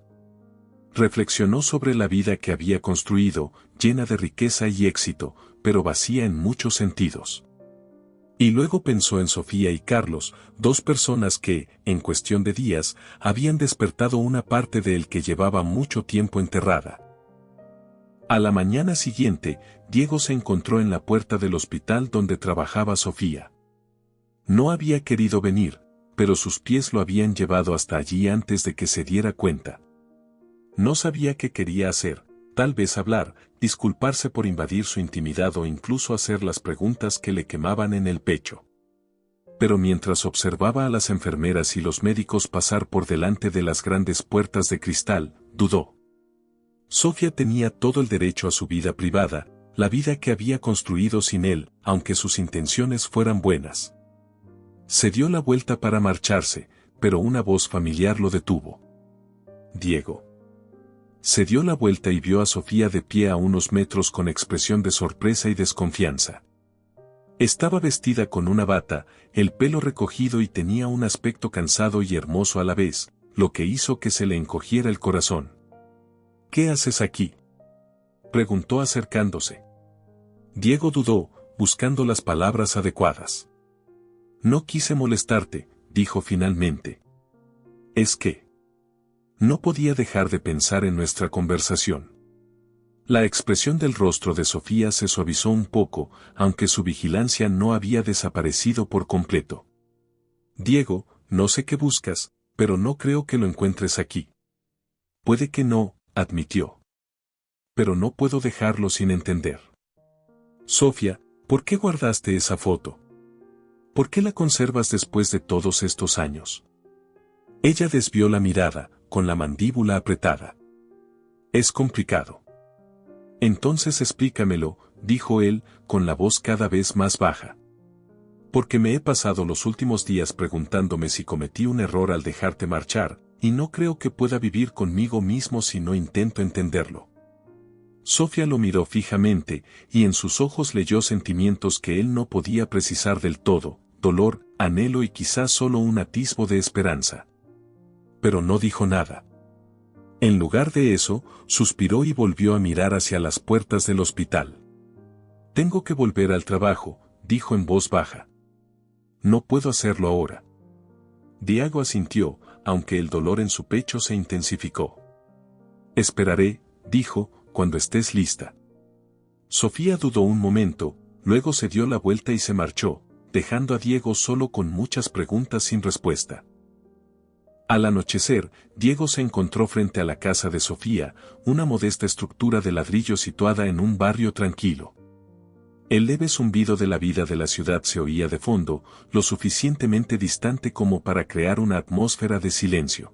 Reflexionó sobre la vida que había construido, llena de riqueza y éxito, pero vacía en muchos sentidos. Y luego pensó en Sofía y Carlos, dos personas que, en cuestión de días, habían despertado una parte de él que llevaba mucho tiempo enterrada. A la mañana siguiente, Diego se encontró en la puerta del hospital donde trabajaba Sofía. No había querido venir, pero sus pies lo habían llevado hasta allí antes de que se diera cuenta. No sabía qué quería hacer, tal vez hablar, disculparse por invadir su intimidad o incluso hacer las preguntas que le quemaban en el pecho. Pero mientras observaba a las enfermeras y los médicos pasar por delante de las grandes puertas de cristal, dudó. Sofía tenía todo el derecho a su vida privada, la vida que había construido sin él, aunque sus intenciones fueran buenas. Se dio la vuelta para marcharse, pero una voz familiar lo detuvo. Diego. Se dio la vuelta y vio a Sofía de pie a unos metros con expresión de sorpresa y desconfianza. Estaba vestida con una bata, el pelo recogido y tenía un aspecto cansado y hermoso a la vez, lo que hizo que se le encogiera el corazón. ¿Qué haces aquí?, preguntó acercándose. Diego dudó, buscando las palabras adecuadas. No quise molestarte, dijo finalmente. Es que no podía dejar de pensar en nuestra conversación. La expresión del rostro de Sofía se suavizó un poco, aunque su vigilancia no había desaparecido por completo. Diego, no sé qué buscas, pero no creo que lo encuentres aquí. Puede que no, admitió. Pero no puedo dejarlo sin entender. Sofía, ¿por qué guardaste esa foto? ¿Por qué la conservas después de todos estos años? Ella desvió la mirada, con la mandíbula apretada. Es complicado. Entonces explícamelo, dijo él, con la voz cada vez más baja. Porque me he pasado los últimos días preguntándome si cometí un error al dejarte marchar, y no creo que pueda vivir conmigo mismo si no intento entenderlo. Sofía lo miró fijamente, y en sus ojos leyó sentimientos que él no podía precisar del todo, dolor, anhelo y quizás solo un atisbo de esperanza. Pero no dijo nada. En lugar de eso, suspiró y volvió a mirar hacia las puertas del hospital. Tengo que volver al trabajo, dijo en voz baja. No puedo hacerlo ahora. Diego asintió, aunque el dolor en su pecho se intensificó. Esperaré, dijo, cuando estés lista. Sofía dudó un momento, luego se dio la vuelta y se marchó, dejando a Diego solo con muchas preguntas sin respuesta. Al anochecer, Diego se encontró frente a la casa de Sofía, una modesta estructura de ladrillo situada en un barrio tranquilo. El leve zumbido de la vida de la ciudad se oía de fondo, lo suficientemente distante como para crear una atmósfera de silencio.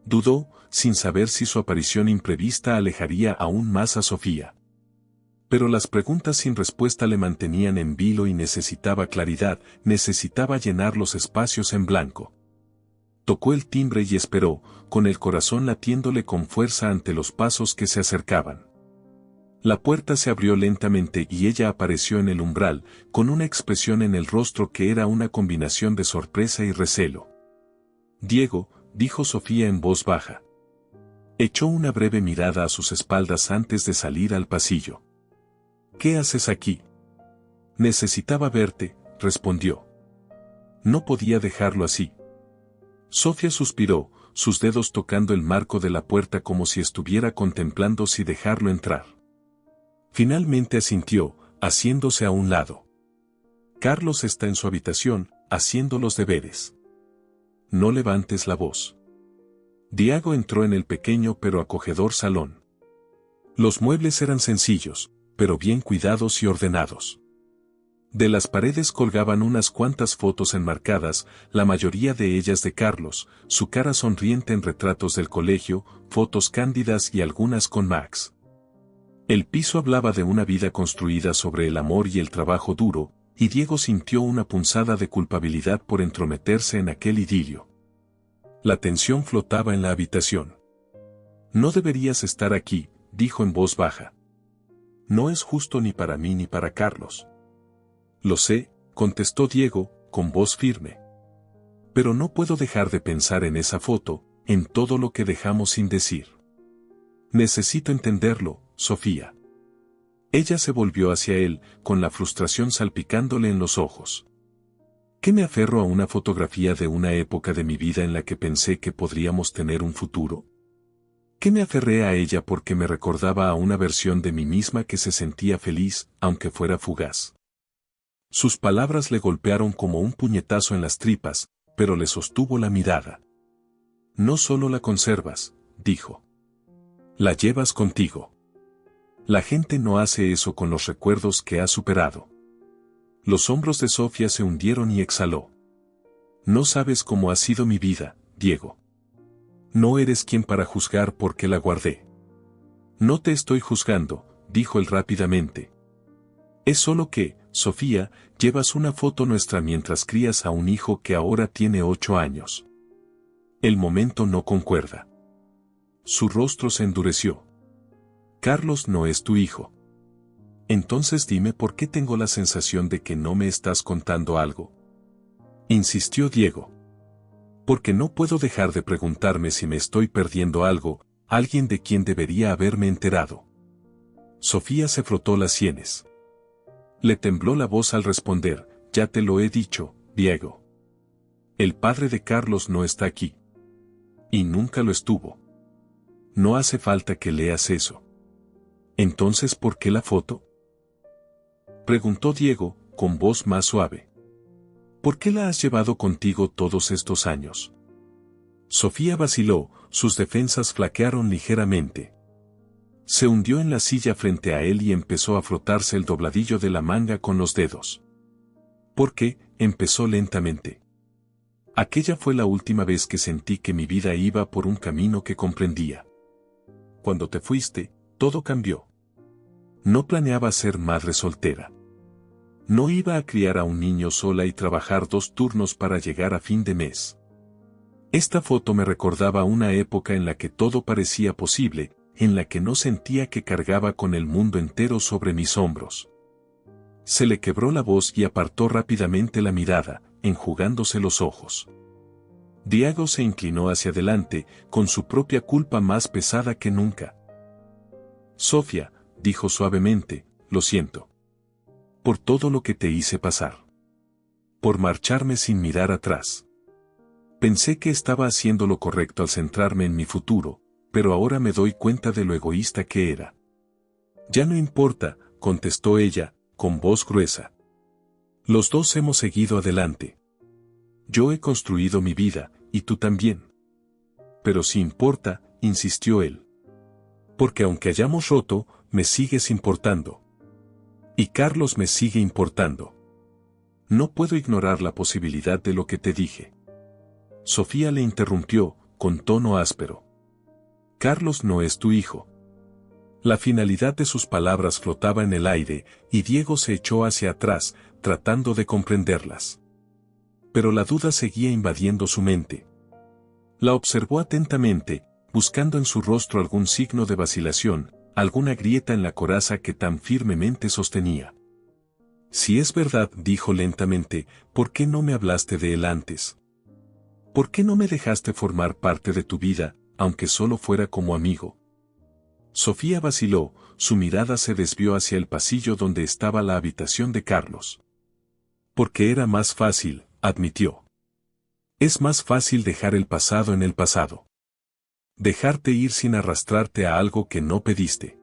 Dudó, sin saber si su aparición imprevista alejaría aún más a Sofía. Pero las preguntas sin respuesta le mantenían en vilo y necesitaba claridad, necesitaba llenar los espacios en blanco. Tocó el timbre y esperó, con el corazón latiéndole con fuerza ante los pasos que se acercaban. La puerta se abrió lentamente y ella apareció en el umbral, con una expresión en el rostro que era una combinación de sorpresa y recelo. Diego, dijo Sofía en voz baja. Echó una breve mirada a sus espaldas antes de salir al pasillo. ¿Qué haces aquí? Necesitaba verte, respondió. No podía dejarlo así. Sofía suspiró, sus dedos tocando el marco de la puerta como si estuviera contemplando si dejarlo entrar. Finalmente asintió, haciéndose a un lado. Carlos está en su habitación, haciendo los deberes. No levantes la voz. Diego entró en el pequeño pero acogedor salón. Los muebles eran sencillos, pero bien cuidados y ordenados. De las paredes colgaban unas cuantas fotos enmarcadas, la mayoría de ellas de Carlos, su cara sonriente en retratos del colegio, fotos cándidas y algunas con Max. El piso hablaba de una vida construida sobre el amor y el trabajo duro, y Diego sintió una punzada de culpabilidad por entrometerse en aquel idilio. La tensión flotaba en la habitación. «No deberías estar aquí», dijo en voz baja. «No es justo ni para mí ni para Carlos». «Lo sé», contestó Diego, con voz firme. «Pero no puedo dejar de pensar en esa foto, en todo lo que dejamos sin decir. Necesito entenderlo, Sofía». Ella se volvió hacia él, con la frustración salpicándole en los ojos. ¿Qué me aferro a una fotografía de una época de mi vida en la que pensé que podríamos tener un futuro? ¿Qué me aferré a ella porque me recordaba a una versión de mí misma que se sentía feliz, aunque fuera fugaz? Sus palabras le golpearon como un puñetazo en las tripas, pero le sostuvo la mirada. «No solo la conservas», dijo. «La llevas contigo. La gente no hace eso con los recuerdos que ha superado». Los hombros de Sofía se hundieron y exhaló. «No sabes cómo ha sido mi vida, Diego. No eres quien para juzgar por qué la guardé». «No te estoy juzgando», dijo él rápidamente. «Es solo que, Sofía, llevas una foto nuestra mientras crías a un hijo que ahora tiene 8 años. El momento no concuerda». Su rostro se endureció. «Carlos no es tu hijo». «Entonces dime por qué tengo la sensación de que no me estás contando algo», insistió Diego. «Porque no puedo dejar de preguntarme si me estoy perdiendo algo, alguien de quien debería haberme enterado». Sofía se frotó las sienes. Le tembló la voz al responder: «Ya te lo he dicho, Diego. El padre de Carlos no está aquí. Y nunca lo estuvo. No hace falta que leas eso». «Entonces, ¿por qué la foto?», preguntó Diego, con voz más suave. «¿Por qué la has llevado contigo todos estos años?». Sofía vaciló, sus defensas flaquearon ligeramente. Se hundió en la silla frente a él y empezó a frotarse el dobladillo de la manga con los dedos. «¿Por qué?», empezó lentamente. «Aquella fue la última vez que sentí que mi vida iba por un camino que comprendía. Cuando te fuiste, todo cambió. No planeaba ser madre soltera. No iba a criar a un niño sola y trabajar 2 turnos para llegar a fin de mes. Esta foto me recordaba una época en la que todo parecía posible, en la que no sentía que cargaba con el mundo entero sobre mis hombros». Se le quebró la voz y apartó rápidamente la mirada, enjugándose los ojos. Diego se inclinó hacia adelante, con su propia culpa más pesada que nunca. «Sofía», dijo suavemente, «lo siento. Por todo lo que te hice pasar. Por marcharme sin mirar atrás. Pensé que estaba haciendo lo correcto al centrarme en mi futuro, pero ahora me doy cuenta de lo egoísta que era». «Ya no importa», contestó ella, con voz gruesa. «Los dos hemos seguido adelante. Yo he construido mi vida, y tú también». «Pero sí importa», insistió él. «Porque aunque hayamos roto, me sigues importando. Y Carlos me sigue importando. No puedo ignorar la posibilidad de lo que te dije». Sofía le interrumpió, con tono áspero. «Carlos no es tu hijo». La finalidad de sus palabras flotaba en el aire, y Diego se echó hacia atrás, tratando de comprenderlas. Pero la duda seguía invadiendo su mente. La observó atentamente, buscando en su rostro algún signo de vacilación, alguna grieta en la coraza que tan firmemente sostenía. «Si es verdad», dijo lentamente, «¿por qué no me hablaste de él antes? ¿Por qué no me dejaste formar parte de tu vida, aunque solo fuera como amigo?». Sofía vaciló, su mirada se desvió hacia el pasillo donde estaba la habitación de Carlos. «Porque era más fácil», admitió. «Es más fácil dejar el pasado en el pasado. Dejarte ir sin arrastrarte a algo que no pediste.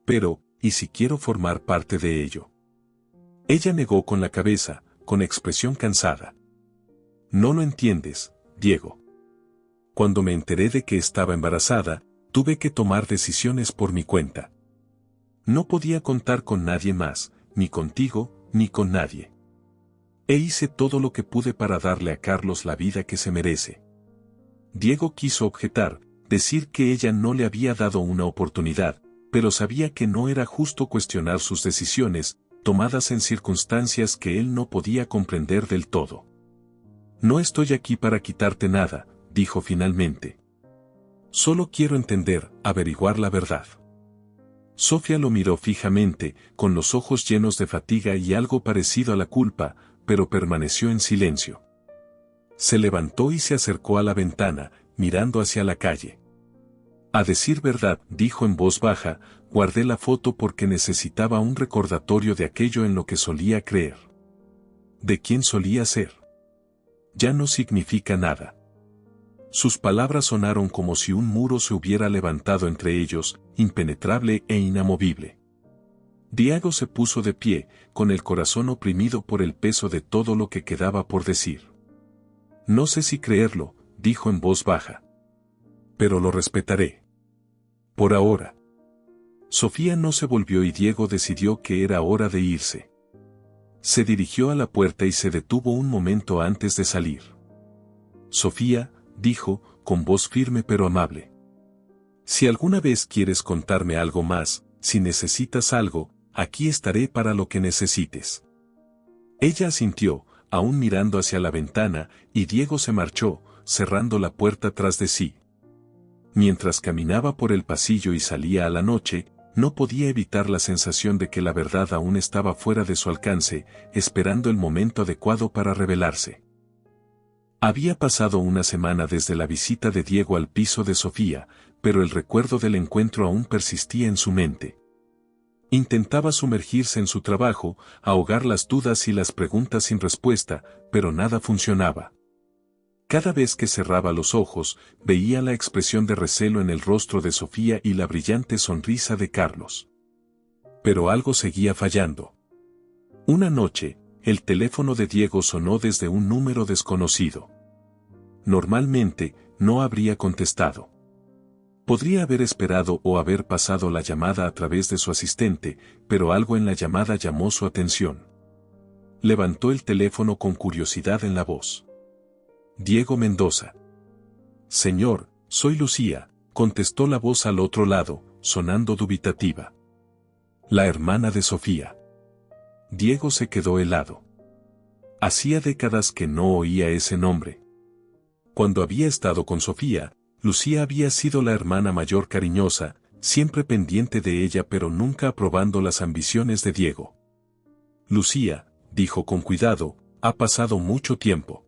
Pero, ¿y si quiero formar parte de ello?». Ella negó con la cabeza, con expresión cansada. «No lo entiendes, Diego. Cuando me enteré de que estaba embarazada, tuve que tomar decisiones por mi cuenta. No podía contar con nadie más, ni contigo, ni con nadie. E hice todo lo que pude para darle a Carlos la vida que se merece. Diego quiso objetar, decir que ella no le había dado una oportunidad, pero sabía que no era justo cuestionar sus decisiones, tomadas en circunstancias que él no podía comprender del todo. No estoy aquí para quitarte nada, dijo finalmente. Solo quiero entender, averiguar la verdad. Sofía lo miró fijamente, con los ojos llenos de fatiga y algo parecido a la culpa, pero permaneció en silencio. Se levantó y se acercó a la ventana, mirando hacia la calle. A decir verdad, dijo en voz baja, guardé la foto porque necesitaba un recordatorio de aquello en lo que solía creer. ¿De quién solía ser? Ya no significa nada. Sus palabras sonaron como si un muro se hubiera levantado entre ellos, impenetrable e inamovible. Diego se puso de pie, con el corazón oprimido por el peso de todo lo que quedaba por decir. No sé si creerlo, dijo en voz baja. Pero lo respetaré. Por ahora. Sofía no se volvió y Diego decidió que era hora de irse. Se dirigió a la puerta y se detuvo un momento antes de salir. Sofía, dijo, con voz firme pero amable. Si alguna vez quieres contarme algo más, si necesitas algo, aquí estaré para lo que necesites. Ella asintió, aún mirando hacia la ventana, y Diego se marchó, cerrando la puerta tras de sí. Mientras caminaba por el pasillo y salía a la noche, no podía evitar la sensación de que la verdad aún estaba fuera de su alcance, esperando el momento adecuado para revelarse. Había pasado una semana desde la visita de Diego al piso de Sofía, pero el recuerdo del encuentro aún persistía en su mente. Intentaba sumergirse en su trabajo, ahogar las dudas y las preguntas sin respuesta, pero nada funcionaba. Cada vez que cerraba los ojos, veía la expresión de recelo en el rostro de Sofía y la brillante sonrisa de Carlos. Pero algo seguía fallando. Una noche, el teléfono de Diego sonó desde un número desconocido. Normalmente, no habría contestado. Podría haber esperado o haber pasado la llamada a través de su asistente, pero algo en la llamada llamó su atención. Levantó el teléfono con curiosidad en la voz. Diego Mendoza. Señor, soy Lucía, contestó la voz al otro lado, sonando dubitativa. La hermana de Sofía. Diego se quedó helado. Hacía décadas que no oía ese nombre. Cuando había estado con Sofía, Lucía había sido la hermana mayor cariñosa, siempre pendiente de ella pero nunca aprobando las ambiciones de Diego. Lucía, dijo con cuidado, ha pasado mucho tiempo.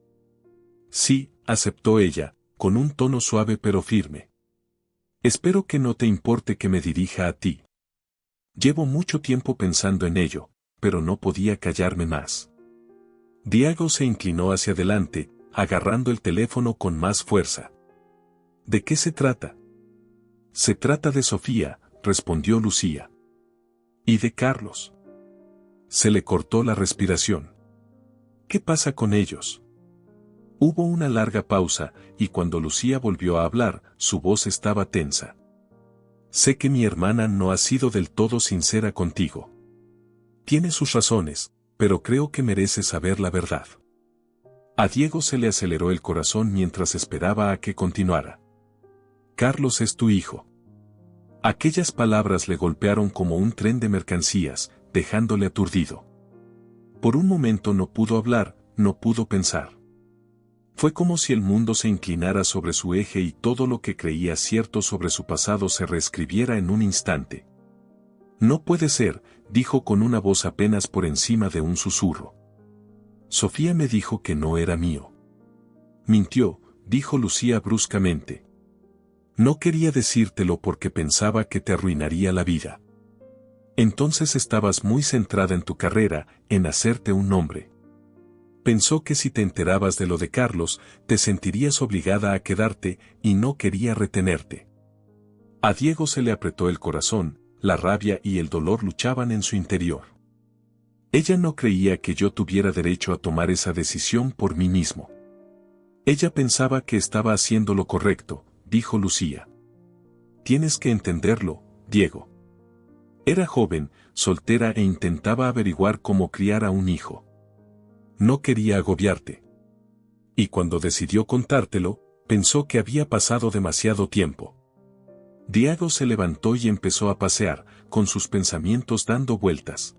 Sí, aceptó ella, con un tono suave pero firme. Espero que no te importe que me dirija a ti. Llevo mucho tiempo pensando en ello, pero no podía callarme más. Diego se inclinó hacia adelante, agarrando el teléfono con más fuerza. ¿De qué se trata? Se trata de Sofía, respondió Lucía. ¿Y de Carlos? Se le cortó la respiración. ¿Qué pasa con ellos? Hubo una larga pausa, y cuando Lucía volvió a hablar, su voz estaba tensa. Sé que mi hermana no ha sido del todo sincera contigo. Tiene sus razones, pero creo que merece saber la verdad. A Diego se le aceleró el corazón mientras esperaba a que continuara. Carlos es tu hijo. Aquellas palabras le golpearon como un tren de mercancías, dejándole aturdido. Por un momento no pudo hablar, no pudo pensar. Fue como si el mundo se inclinara sobre su eje y todo lo que creía cierto sobre su pasado se reescribiera en un instante. No puede ser, dijo con una voz apenas por encima de un susurro. Sofía me dijo que no era mío. Mintió, dijo Lucía bruscamente. No quería decírtelo porque pensaba que te arruinaría la vida. Entonces estabas muy centrada en tu carrera, en hacerte un nombre. Pensó que si te enterabas de lo de Carlos, te sentirías obligada a quedarte, y no quería retenerte. A Diego se le apretó el corazón, la rabia y el dolor luchaban en su interior. Ella no creía que yo tuviera derecho a tomar esa decisión por mí mismo. Ella pensaba que estaba haciendo lo correcto, dijo Lucía. Tienes que entenderlo, Diego. Era joven, soltera e intentaba averiguar cómo criar a un hijo. No quería agobiarte. Y cuando decidió contártelo, pensó que había pasado demasiado tiempo. Diego se levantó y empezó a pasear, con sus pensamientos dando vueltas.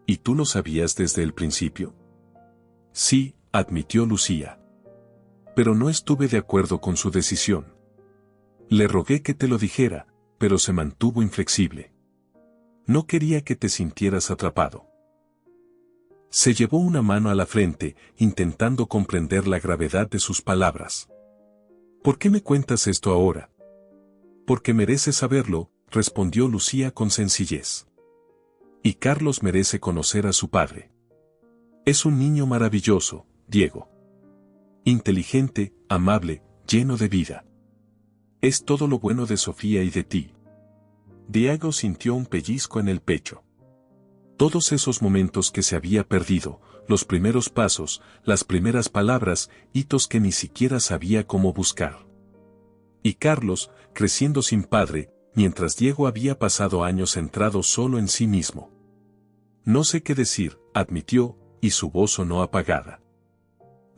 ¿Y tú lo sabías desde el principio? Sí, admitió Lucía. Pero no estuve de acuerdo con su decisión. Le rogué que te lo dijera, pero se mantuvo inflexible. No quería que te sintieras atrapado. Se llevó una mano a la frente, intentando comprender la gravedad de sus palabras. ¿Por qué me cuentas esto ahora? Porque mereces saberlo, respondió Lucía con sencillez. Y Carlos merece conocer a su padre. Es un niño maravilloso, Diego. Inteligente, amable, lleno de vida. Es todo lo bueno de Sofía y de ti. Diego sintió un pellizco en el pecho. Todos esos momentos que se había perdido, los primeros pasos, las primeras palabras, hitos que ni siquiera sabía cómo buscar. Y Carlos, creciendo sin padre, mientras Diego había pasado años centrado solo en sí mismo. No sé qué decir, admitió, y su voz sonó apagada.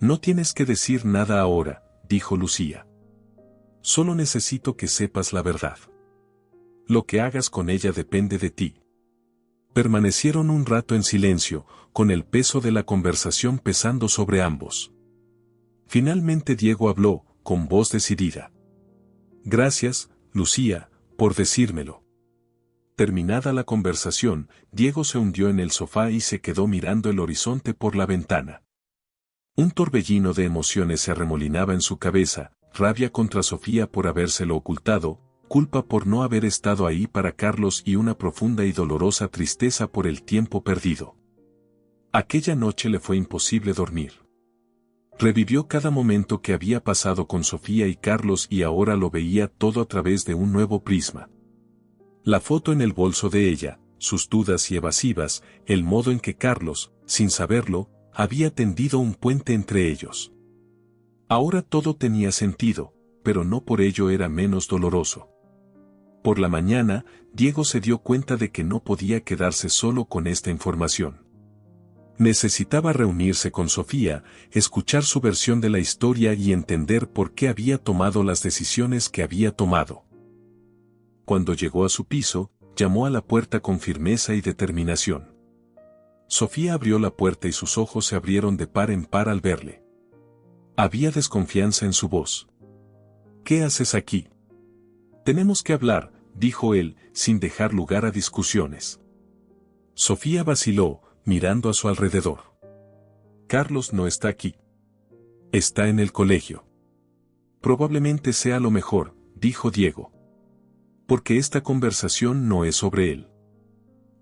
No tienes que decir nada ahora, dijo Lucía. Solo necesito que sepas la verdad. Lo que hagas con ella depende de ti. Permanecieron un rato en silencio, con el peso de la conversación pesando sobre ambos. Finalmente Diego habló, con voz decidida. Gracias, Lucía, por decírmelo. Terminada la conversación, Diego se hundió en el sofá y se quedó mirando el horizonte por la ventana. Un torbellino de emociones se arremolinaba en su cabeza, rabia contra Sofía por habérselo ocultado, culpa por no haber estado ahí para Carlos y una profunda y dolorosa tristeza por el tiempo perdido. Aquella noche le fue imposible dormir. Revivió cada momento que había pasado con Sofía y Carlos y ahora lo veía todo a través de un nuevo prisma. La foto en el bolso de ella, sus dudas y evasivas, el modo en que Carlos, sin saberlo, había tendido un puente entre ellos. Ahora todo tenía sentido, pero no por ello era menos doloroso. Por la mañana, Diego se dio cuenta de que no podía quedarse solo con esta información. Necesitaba reunirse con Sofía, escuchar su versión de la historia y entender por qué había tomado las decisiones que había tomado. Cuando llegó a su piso, llamó a la puerta con firmeza y determinación. Sofía abrió la puerta y sus ojos se abrieron de par en par al verle. Había desconfianza en su voz. ¿Qué haces aquí? Tenemos que hablar, dijo él, sin dejar lugar a discusiones. Sofía vaciló, mirando a su alrededor. Carlos no está aquí. Está en el colegio. Probablemente sea lo mejor, dijo Diego. Porque esta conversación no es sobre él.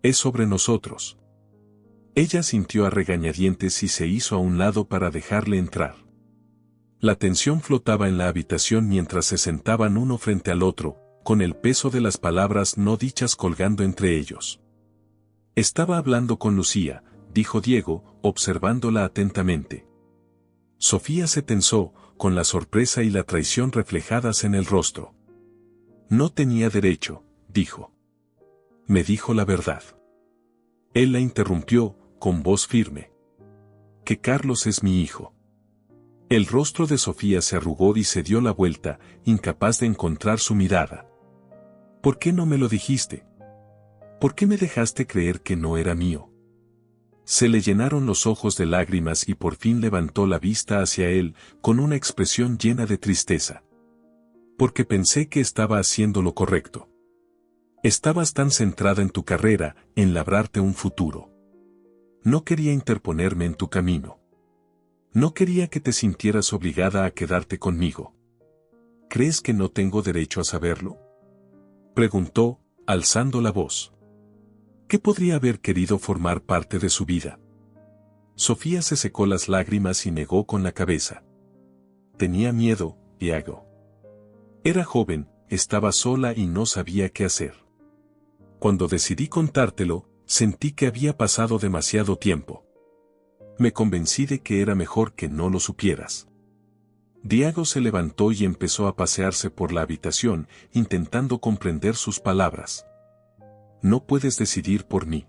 Es sobre nosotros. Ella sintió a regañadientes y se hizo a un lado para dejarle entrar. La tensión flotaba en la habitación mientras se sentaban uno frente al otro, con el peso de las palabras no dichas colgando entre ellos. Estaba hablando con Lucía, dijo Diego, observándola atentamente. Sofía se tensó, con la sorpresa y la traición reflejadas en el rostro. No tenía derecho, dijo. Me dijo la verdad. Él la interrumpió, con voz firme. Que Carlos es mi hijo. El rostro de Sofía se arrugó y se dio la vuelta, incapaz de encontrar su mirada. ¿Por qué no me lo dijiste? ¿Por qué me dejaste creer que no era mío? Se le llenaron los ojos de lágrimas y por fin levantó la vista hacia él, con una expresión llena de tristeza. Porque pensé que estaba haciendo lo correcto. Estabas tan centrada en tu carrera, en labrarte un futuro. No quería interponerme en tu camino. No quería que te sintieras obligada a quedarte conmigo. ¿Crees que no tengo derecho a saberlo? Preguntó, alzando la voz. ¿Qué podría haber querido formar parte de su vida? Sofía se secó las lágrimas y negó con la cabeza. Tenía miedo, Diego. Era joven, estaba sola y no sabía qué hacer. Cuando decidí contártelo, sentí que había pasado demasiado tiempo. Me convencí de que era mejor que no lo supieras. Diego se levantó y empezó a pasearse por la habitación, intentando comprender sus palabras. No puedes decidir por mí.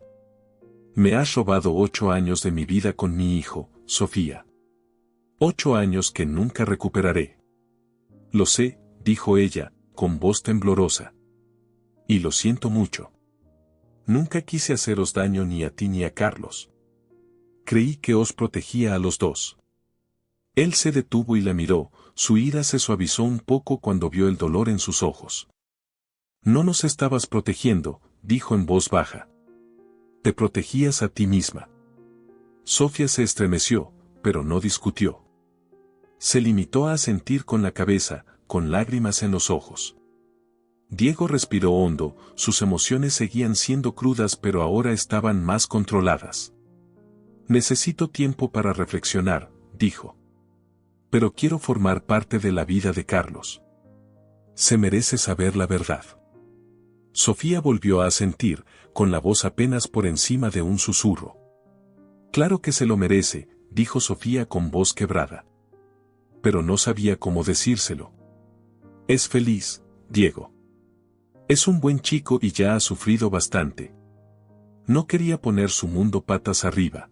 Me has robado 8 años de mi vida con mi hijo, Sofía. 8 años que nunca recuperaré. Lo sé, dijo ella, con voz temblorosa. Y lo siento mucho. Nunca quise haceros daño ni a ti ni a Carlos. Creí que os protegía a los dos. Él se detuvo y la miró, su ira se suavizó un poco cuando vio el dolor en sus ojos. No nos estabas protegiendo, dijo en voz baja. Te protegías a ti misma. Sofía se estremeció, pero no discutió. Se limitó a asentir con la cabeza, con lágrimas en los ojos. Diego respiró hondo, sus emociones seguían siendo crudas pero ahora estaban más controladas. Necesito tiempo para reflexionar, dijo. Pero quiero formar parte de la vida de Carlos. Se merece saber la verdad. Sofía volvió a asentir, con la voz apenas por encima de un susurro. Claro que se lo merece, dijo Sofía con voz quebrada. Pero no sabía cómo decírselo. Es feliz, Diego. Es un buen chico y ya ha sufrido bastante. No quería poner su mundo patas arriba.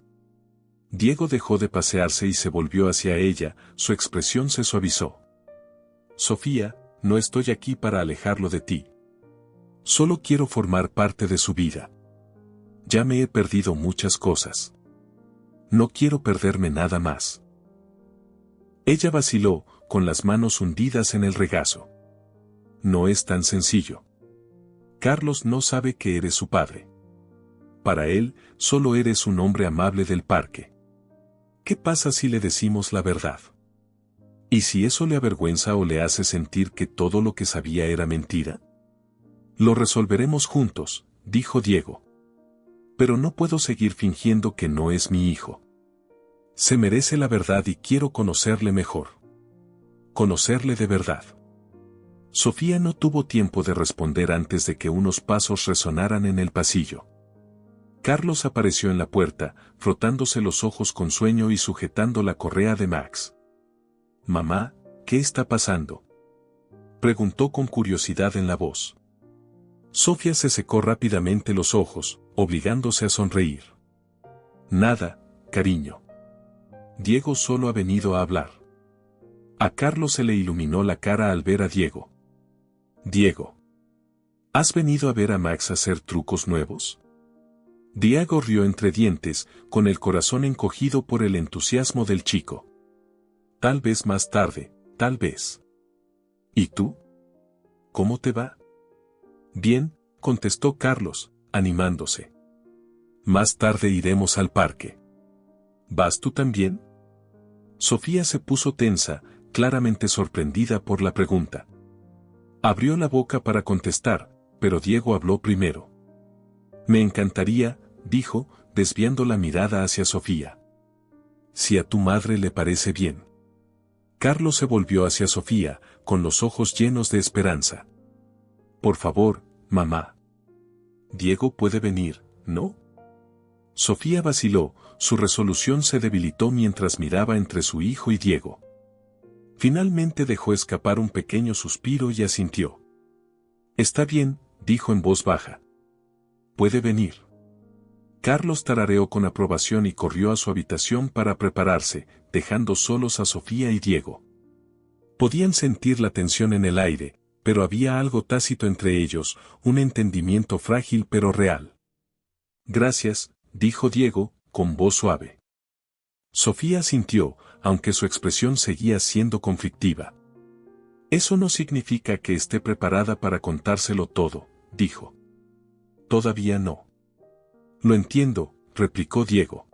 Diego dejó de pasearse y se volvió hacia ella, su expresión se suavizó. Sofía, no estoy aquí para alejarlo de ti. Solo quiero formar parte de su vida. Ya me he perdido muchas cosas. No quiero perderme nada más. Ella vaciló, con las manos hundidas en el regazo. No es tan sencillo. Carlos no sabe que eres su padre. Para él, solo eres un hombre amable del parque. ¿Qué pasa si le decimos la verdad? ¿Y si eso le avergüenza o le hace sentir que todo lo que sabía era mentira? Lo resolveremos juntos, dijo Diego. Pero no puedo seguir fingiendo que no es mi hijo. Se merece la verdad y quiero conocerle mejor. Conocerle de verdad. Sofía no tuvo tiempo de responder antes de que unos pasos resonaran en el pasillo. Carlos apareció en la puerta, frotándose los ojos con sueño y sujetando la correa de Max. «Mamá, ¿qué está pasando?», preguntó con curiosidad en la voz. Sofía se secó rápidamente los ojos, obligándose a sonreír. «Nada, cariño. Diego solo ha venido a hablar». A Carlos se le iluminó la cara al ver a Diego. «Diego, ¿has venido a ver a Max a hacer trucos nuevos?». Diego rió entre dientes, con el corazón encogido por el entusiasmo del chico. «Tal vez más tarde, tal vez». «¿Y tú? ¿Cómo te va?». «Bien», contestó Carlos, animándose. «Más tarde iremos al parque». «¿Vas tú también?». Sofía se puso tensa, claramente sorprendida por la pregunta. Abrió la boca para contestar, pero Diego habló primero. «Me encantaría», dijo, desviando la mirada hacia Sofía. «Si a tu madre le parece bien». Carlos se volvió hacia Sofía, con los ojos llenos de esperanza. «Por favor, mamá. Diego puede venir, ¿no?». Sofía vaciló, su resolución se debilitó mientras miraba entre su hijo y Diego. Finalmente dejó escapar un pequeño suspiro y asintió. «Está bien», dijo en voz baja. «Puede venir». Carlos tarareó con aprobación y corrió a su habitación para prepararse, dejando solos a Sofía y Diego. Podían sentir la tensión en el aire, pero había algo tácito entre ellos, un entendimiento frágil pero real. «Gracias», dijo Diego, con voz suave. Sofía asintió, aunque su expresión seguía siendo conflictiva. «Eso no significa que esté preparada para contárselo todo», dijo. «Todavía no». «Lo entiendo», replicó Diego.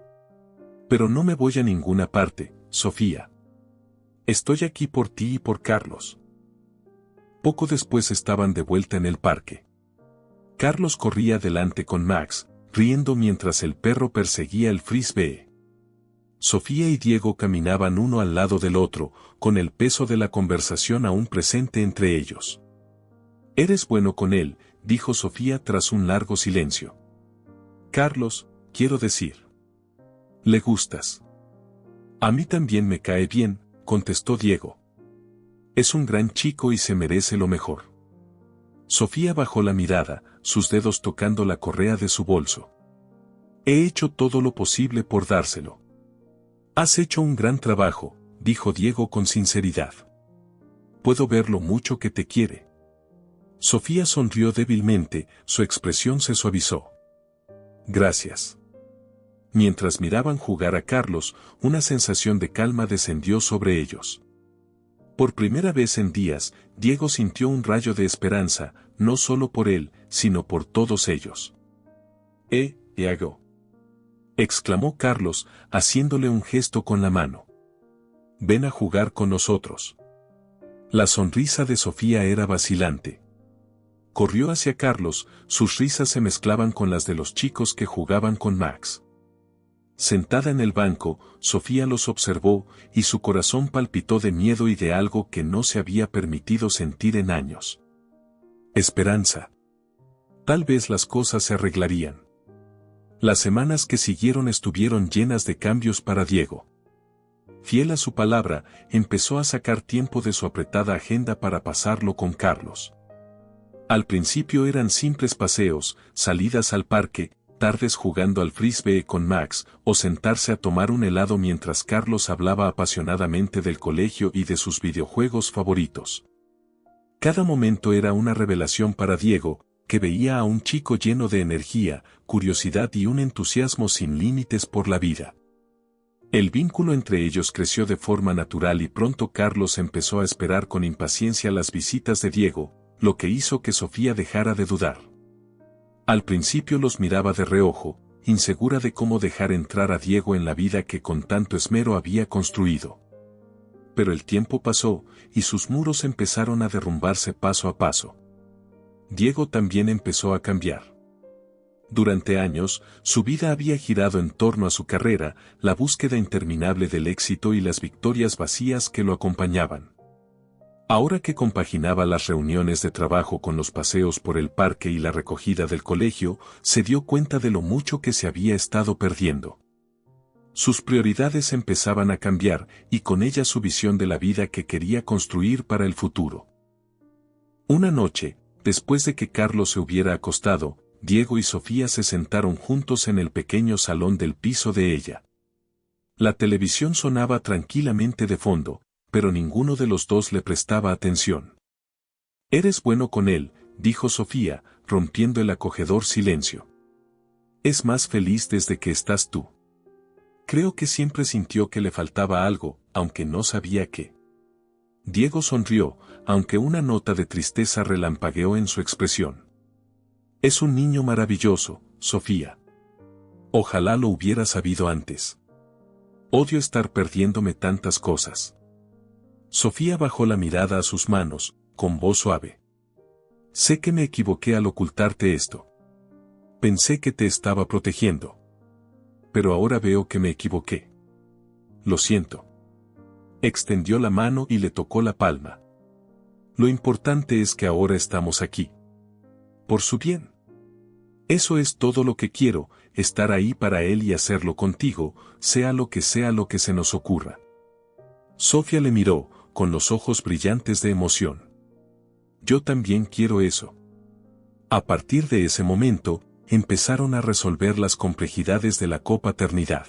«Pero no me voy a ninguna parte, Sofía. Estoy aquí por ti y por Carlos». Poco después estaban de vuelta en el parque. Carlos corría delante con Max, riendo mientras el perro perseguía el frisbee. Sofía y Diego caminaban uno al lado del otro, con el peso de la conversación aún presente entre ellos. «Eres bueno con él», dijo Sofía tras un largo silencio. «Carlos, quiero decir. Le gustas». «A mí también me cae bien», contestó Diego. «Es un gran chico y se merece lo mejor». Sofía bajó la mirada, sus dedos tocando la correa de su bolso. He hecho todo lo posible por dárselo. Has hecho un gran trabajo, dijo Diego con sinceridad. Puedo ver lo mucho que te quiere. Sofía sonrió débilmente, su expresión se suavizó. Gracias. Mientras miraban jugar a Carlos, una sensación de calma descendió sobre ellos. Por primera vez en días, Diego sintió un rayo de esperanza, no solo por él, sino por todos ellos. Diego, exclamó Carlos, haciéndole un gesto con la mano. Ven a jugar con nosotros. La sonrisa de Sofía era vacilante. Corrió hacia Carlos, sus risas se mezclaban con las de los chicos que jugaban con Max. Sentada en el banco, Sofía los observó, y su corazón palpitó de miedo y de algo que no se había permitido sentir en años. Esperanza. Tal vez las cosas se arreglarían. Las semanas que siguieron estuvieron llenas de cambios para Diego. Fiel a su palabra, empezó a sacar tiempo de su apretada agenda para pasarlo con Carlos. Al principio eran simples paseos, salidas al parque, tardes jugando al frisbee con Max, o sentarse a tomar un helado mientras Carlos hablaba apasionadamente del colegio y de sus videojuegos favoritos. Cada momento era una revelación para Diego, que veía a un chico lleno de energía, curiosidad y un entusiasmo sin límites por la vida. El vínculo entre ellos creció de forma natural y pronto Carlos empezó a esperar con impaciencia las visitas de Diego, lo que hizo que Sofía dejara de dudar. Al principio los miraba de reojo, insegura de cómo dejar entrar a Diego en la vida que con tanto esmero había construido. Pero el tiempo pasó, y sus muros empezaron a derrumbarse paso a paso. Diego también empezó a cambiar. Durante años, su vida había girado en torno a su carrera, la búsqueda interminable del éxito y las victorias vacías que lo acompañaban. Ahora que compaginaba las reuniones de trabajo con los paseos por el parque y la recogida del colegio, se dio cuenta de lo mucho que se había estado perdiendo. Sus prioridades empezaban a cambiar, y con ellas su visión de la vida que quería construir para el futuro. Una noche, después de que Carlos se hubiera acostado, Diego y Sofía se sentaron juntos en el pequeño salón del piso de ella. La televisión sonaba tranquilamente de fondo, pero ninguno de los dos le prestaba atención. «Eres bueno con él», dijo Sofía, rompiendo el acogedor silencio. «Es más feliz desde que estás tú». Creo que siempre sintió que le faltaba algo, aunque no sabía qué. Diego sonrió, aunque una nota de tristeza relampagueó en su expresión. «Es un niño maravilloso, Sofía. Ojalá lo hubiera sabido antes. Odio estar perdiéndome tantas cosas». Sofía bajó la mirada a sus manos, con voz suave. «Sé que me equivoqué al ocultarte esto. Pensé que te estaba protegiendo. Pero ahora veo que me equivoqué. Lo siento». Extendió la mano y le tocó la palma. «Lo importante es que ahora estamos aquí. Por su bien. Eso es todo lo que quiero, estar ahí para él y hacerlo contigo, sea lo que se nos ocurra». Sofía le miró, con los ojos brillantes de emoción. «Yo también quiero eso». A partir de ese momento, empezaron a resolver las complejidades de la copaternidad.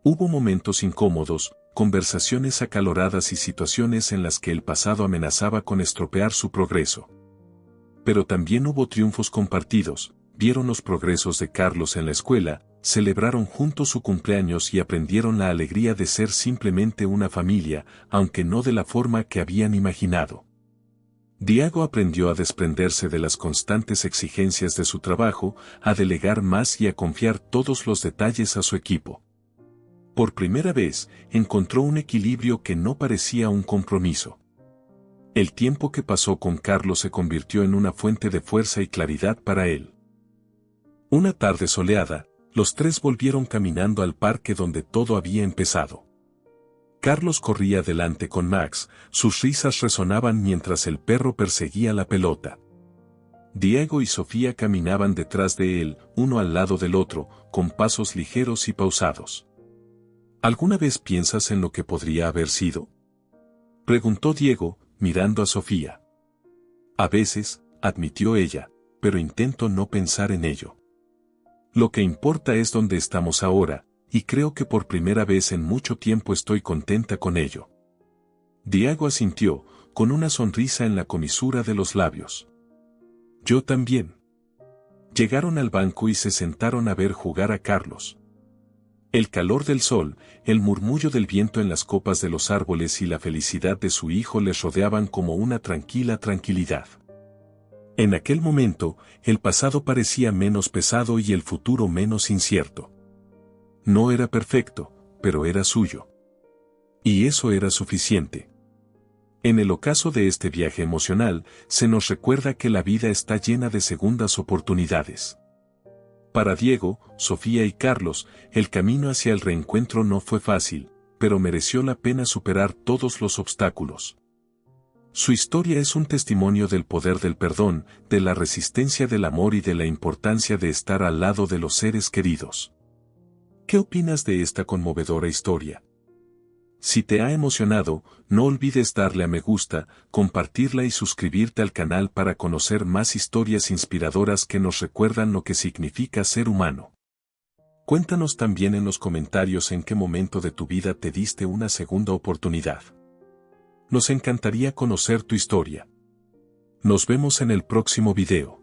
Hubo momentos incómodos, conversaciones acaloradas y situaciones en las que el pasado amenazaba con estropear su progreso. Pero también hubo triunfos compartidos, vieron los progresos de Carlos en la escuela, celebraron juntos su cumpleaños y aprendieron la alegría de ser simplemente una familia, aunque no de la forma que habían imaginado. Diego aprendió a desprenderse de las constantes exigencias de su trabajo, a delegar más y a confiar todos los detalles a su equipo. Por primera vez, encontró un equilibrio que no parecía un compromiso. El tiempo que pasó con Carlos se convirtió en una fuente de fuerza y claridad para él. Una tarde soleada, los tres volvieron caminando al parque donde todo había empezado. Carlos corría delante con Max, sus risas resonaban mientras el perro perseguía la pelota. Diego y Sofía caminaban detrás de él, uno al lado del otro, con pasos ligeros y pausados. ¿Alguna vez piensas en lo que podría haber sido?, preguntó Diego, mirando a Sofía. A veces, admitió ella, pero intento no pensar en ello. Lo que importa es dónde estamos ahora, y creo que por primera vez en mucho tiempo estoy contenta con ello. Diego asintió, con una sonrisa en la comisura de los labios. Yo también. Llegaron al banco y se sentaron a ver jugar a Carlos. El calor del sol, el murmullo del viento en las copas de los árboles y la felicidad de su hijo les rodeaban como una tranquila tranquilidad. En aquel momento, el pasado parecía menos pesado y el futuro menos incierto. No era perfecto, pero era suyo. Y eso era suficiente. En el ocaso de este viaje emocional, se nos recuerda que la vida está llena de segundas oportunidades. Para Diego, Sofía y Carlos, el camino hacia el reencuentro no fue fácil, pero mereció la pena superar todos los obstáculos. Su historia es un testimonio del poder del perdón, de la resistencia del amor y de la importancia de estar al lado de los seres queridos. ¿Qué opinas de esta conmovedora historia? Si te ha emocionado, no olvides darle a me gusta, compartirla y suscribirte al canal para conocer más historias inspiradoras que nos recuerdan lo que significa ser humano. Cuéntanos también en los comentarios en qué momento de tu vida te diste una segunda oportunidad. Nos encantaría conocer tu historia. Nos vemos en el próximo video.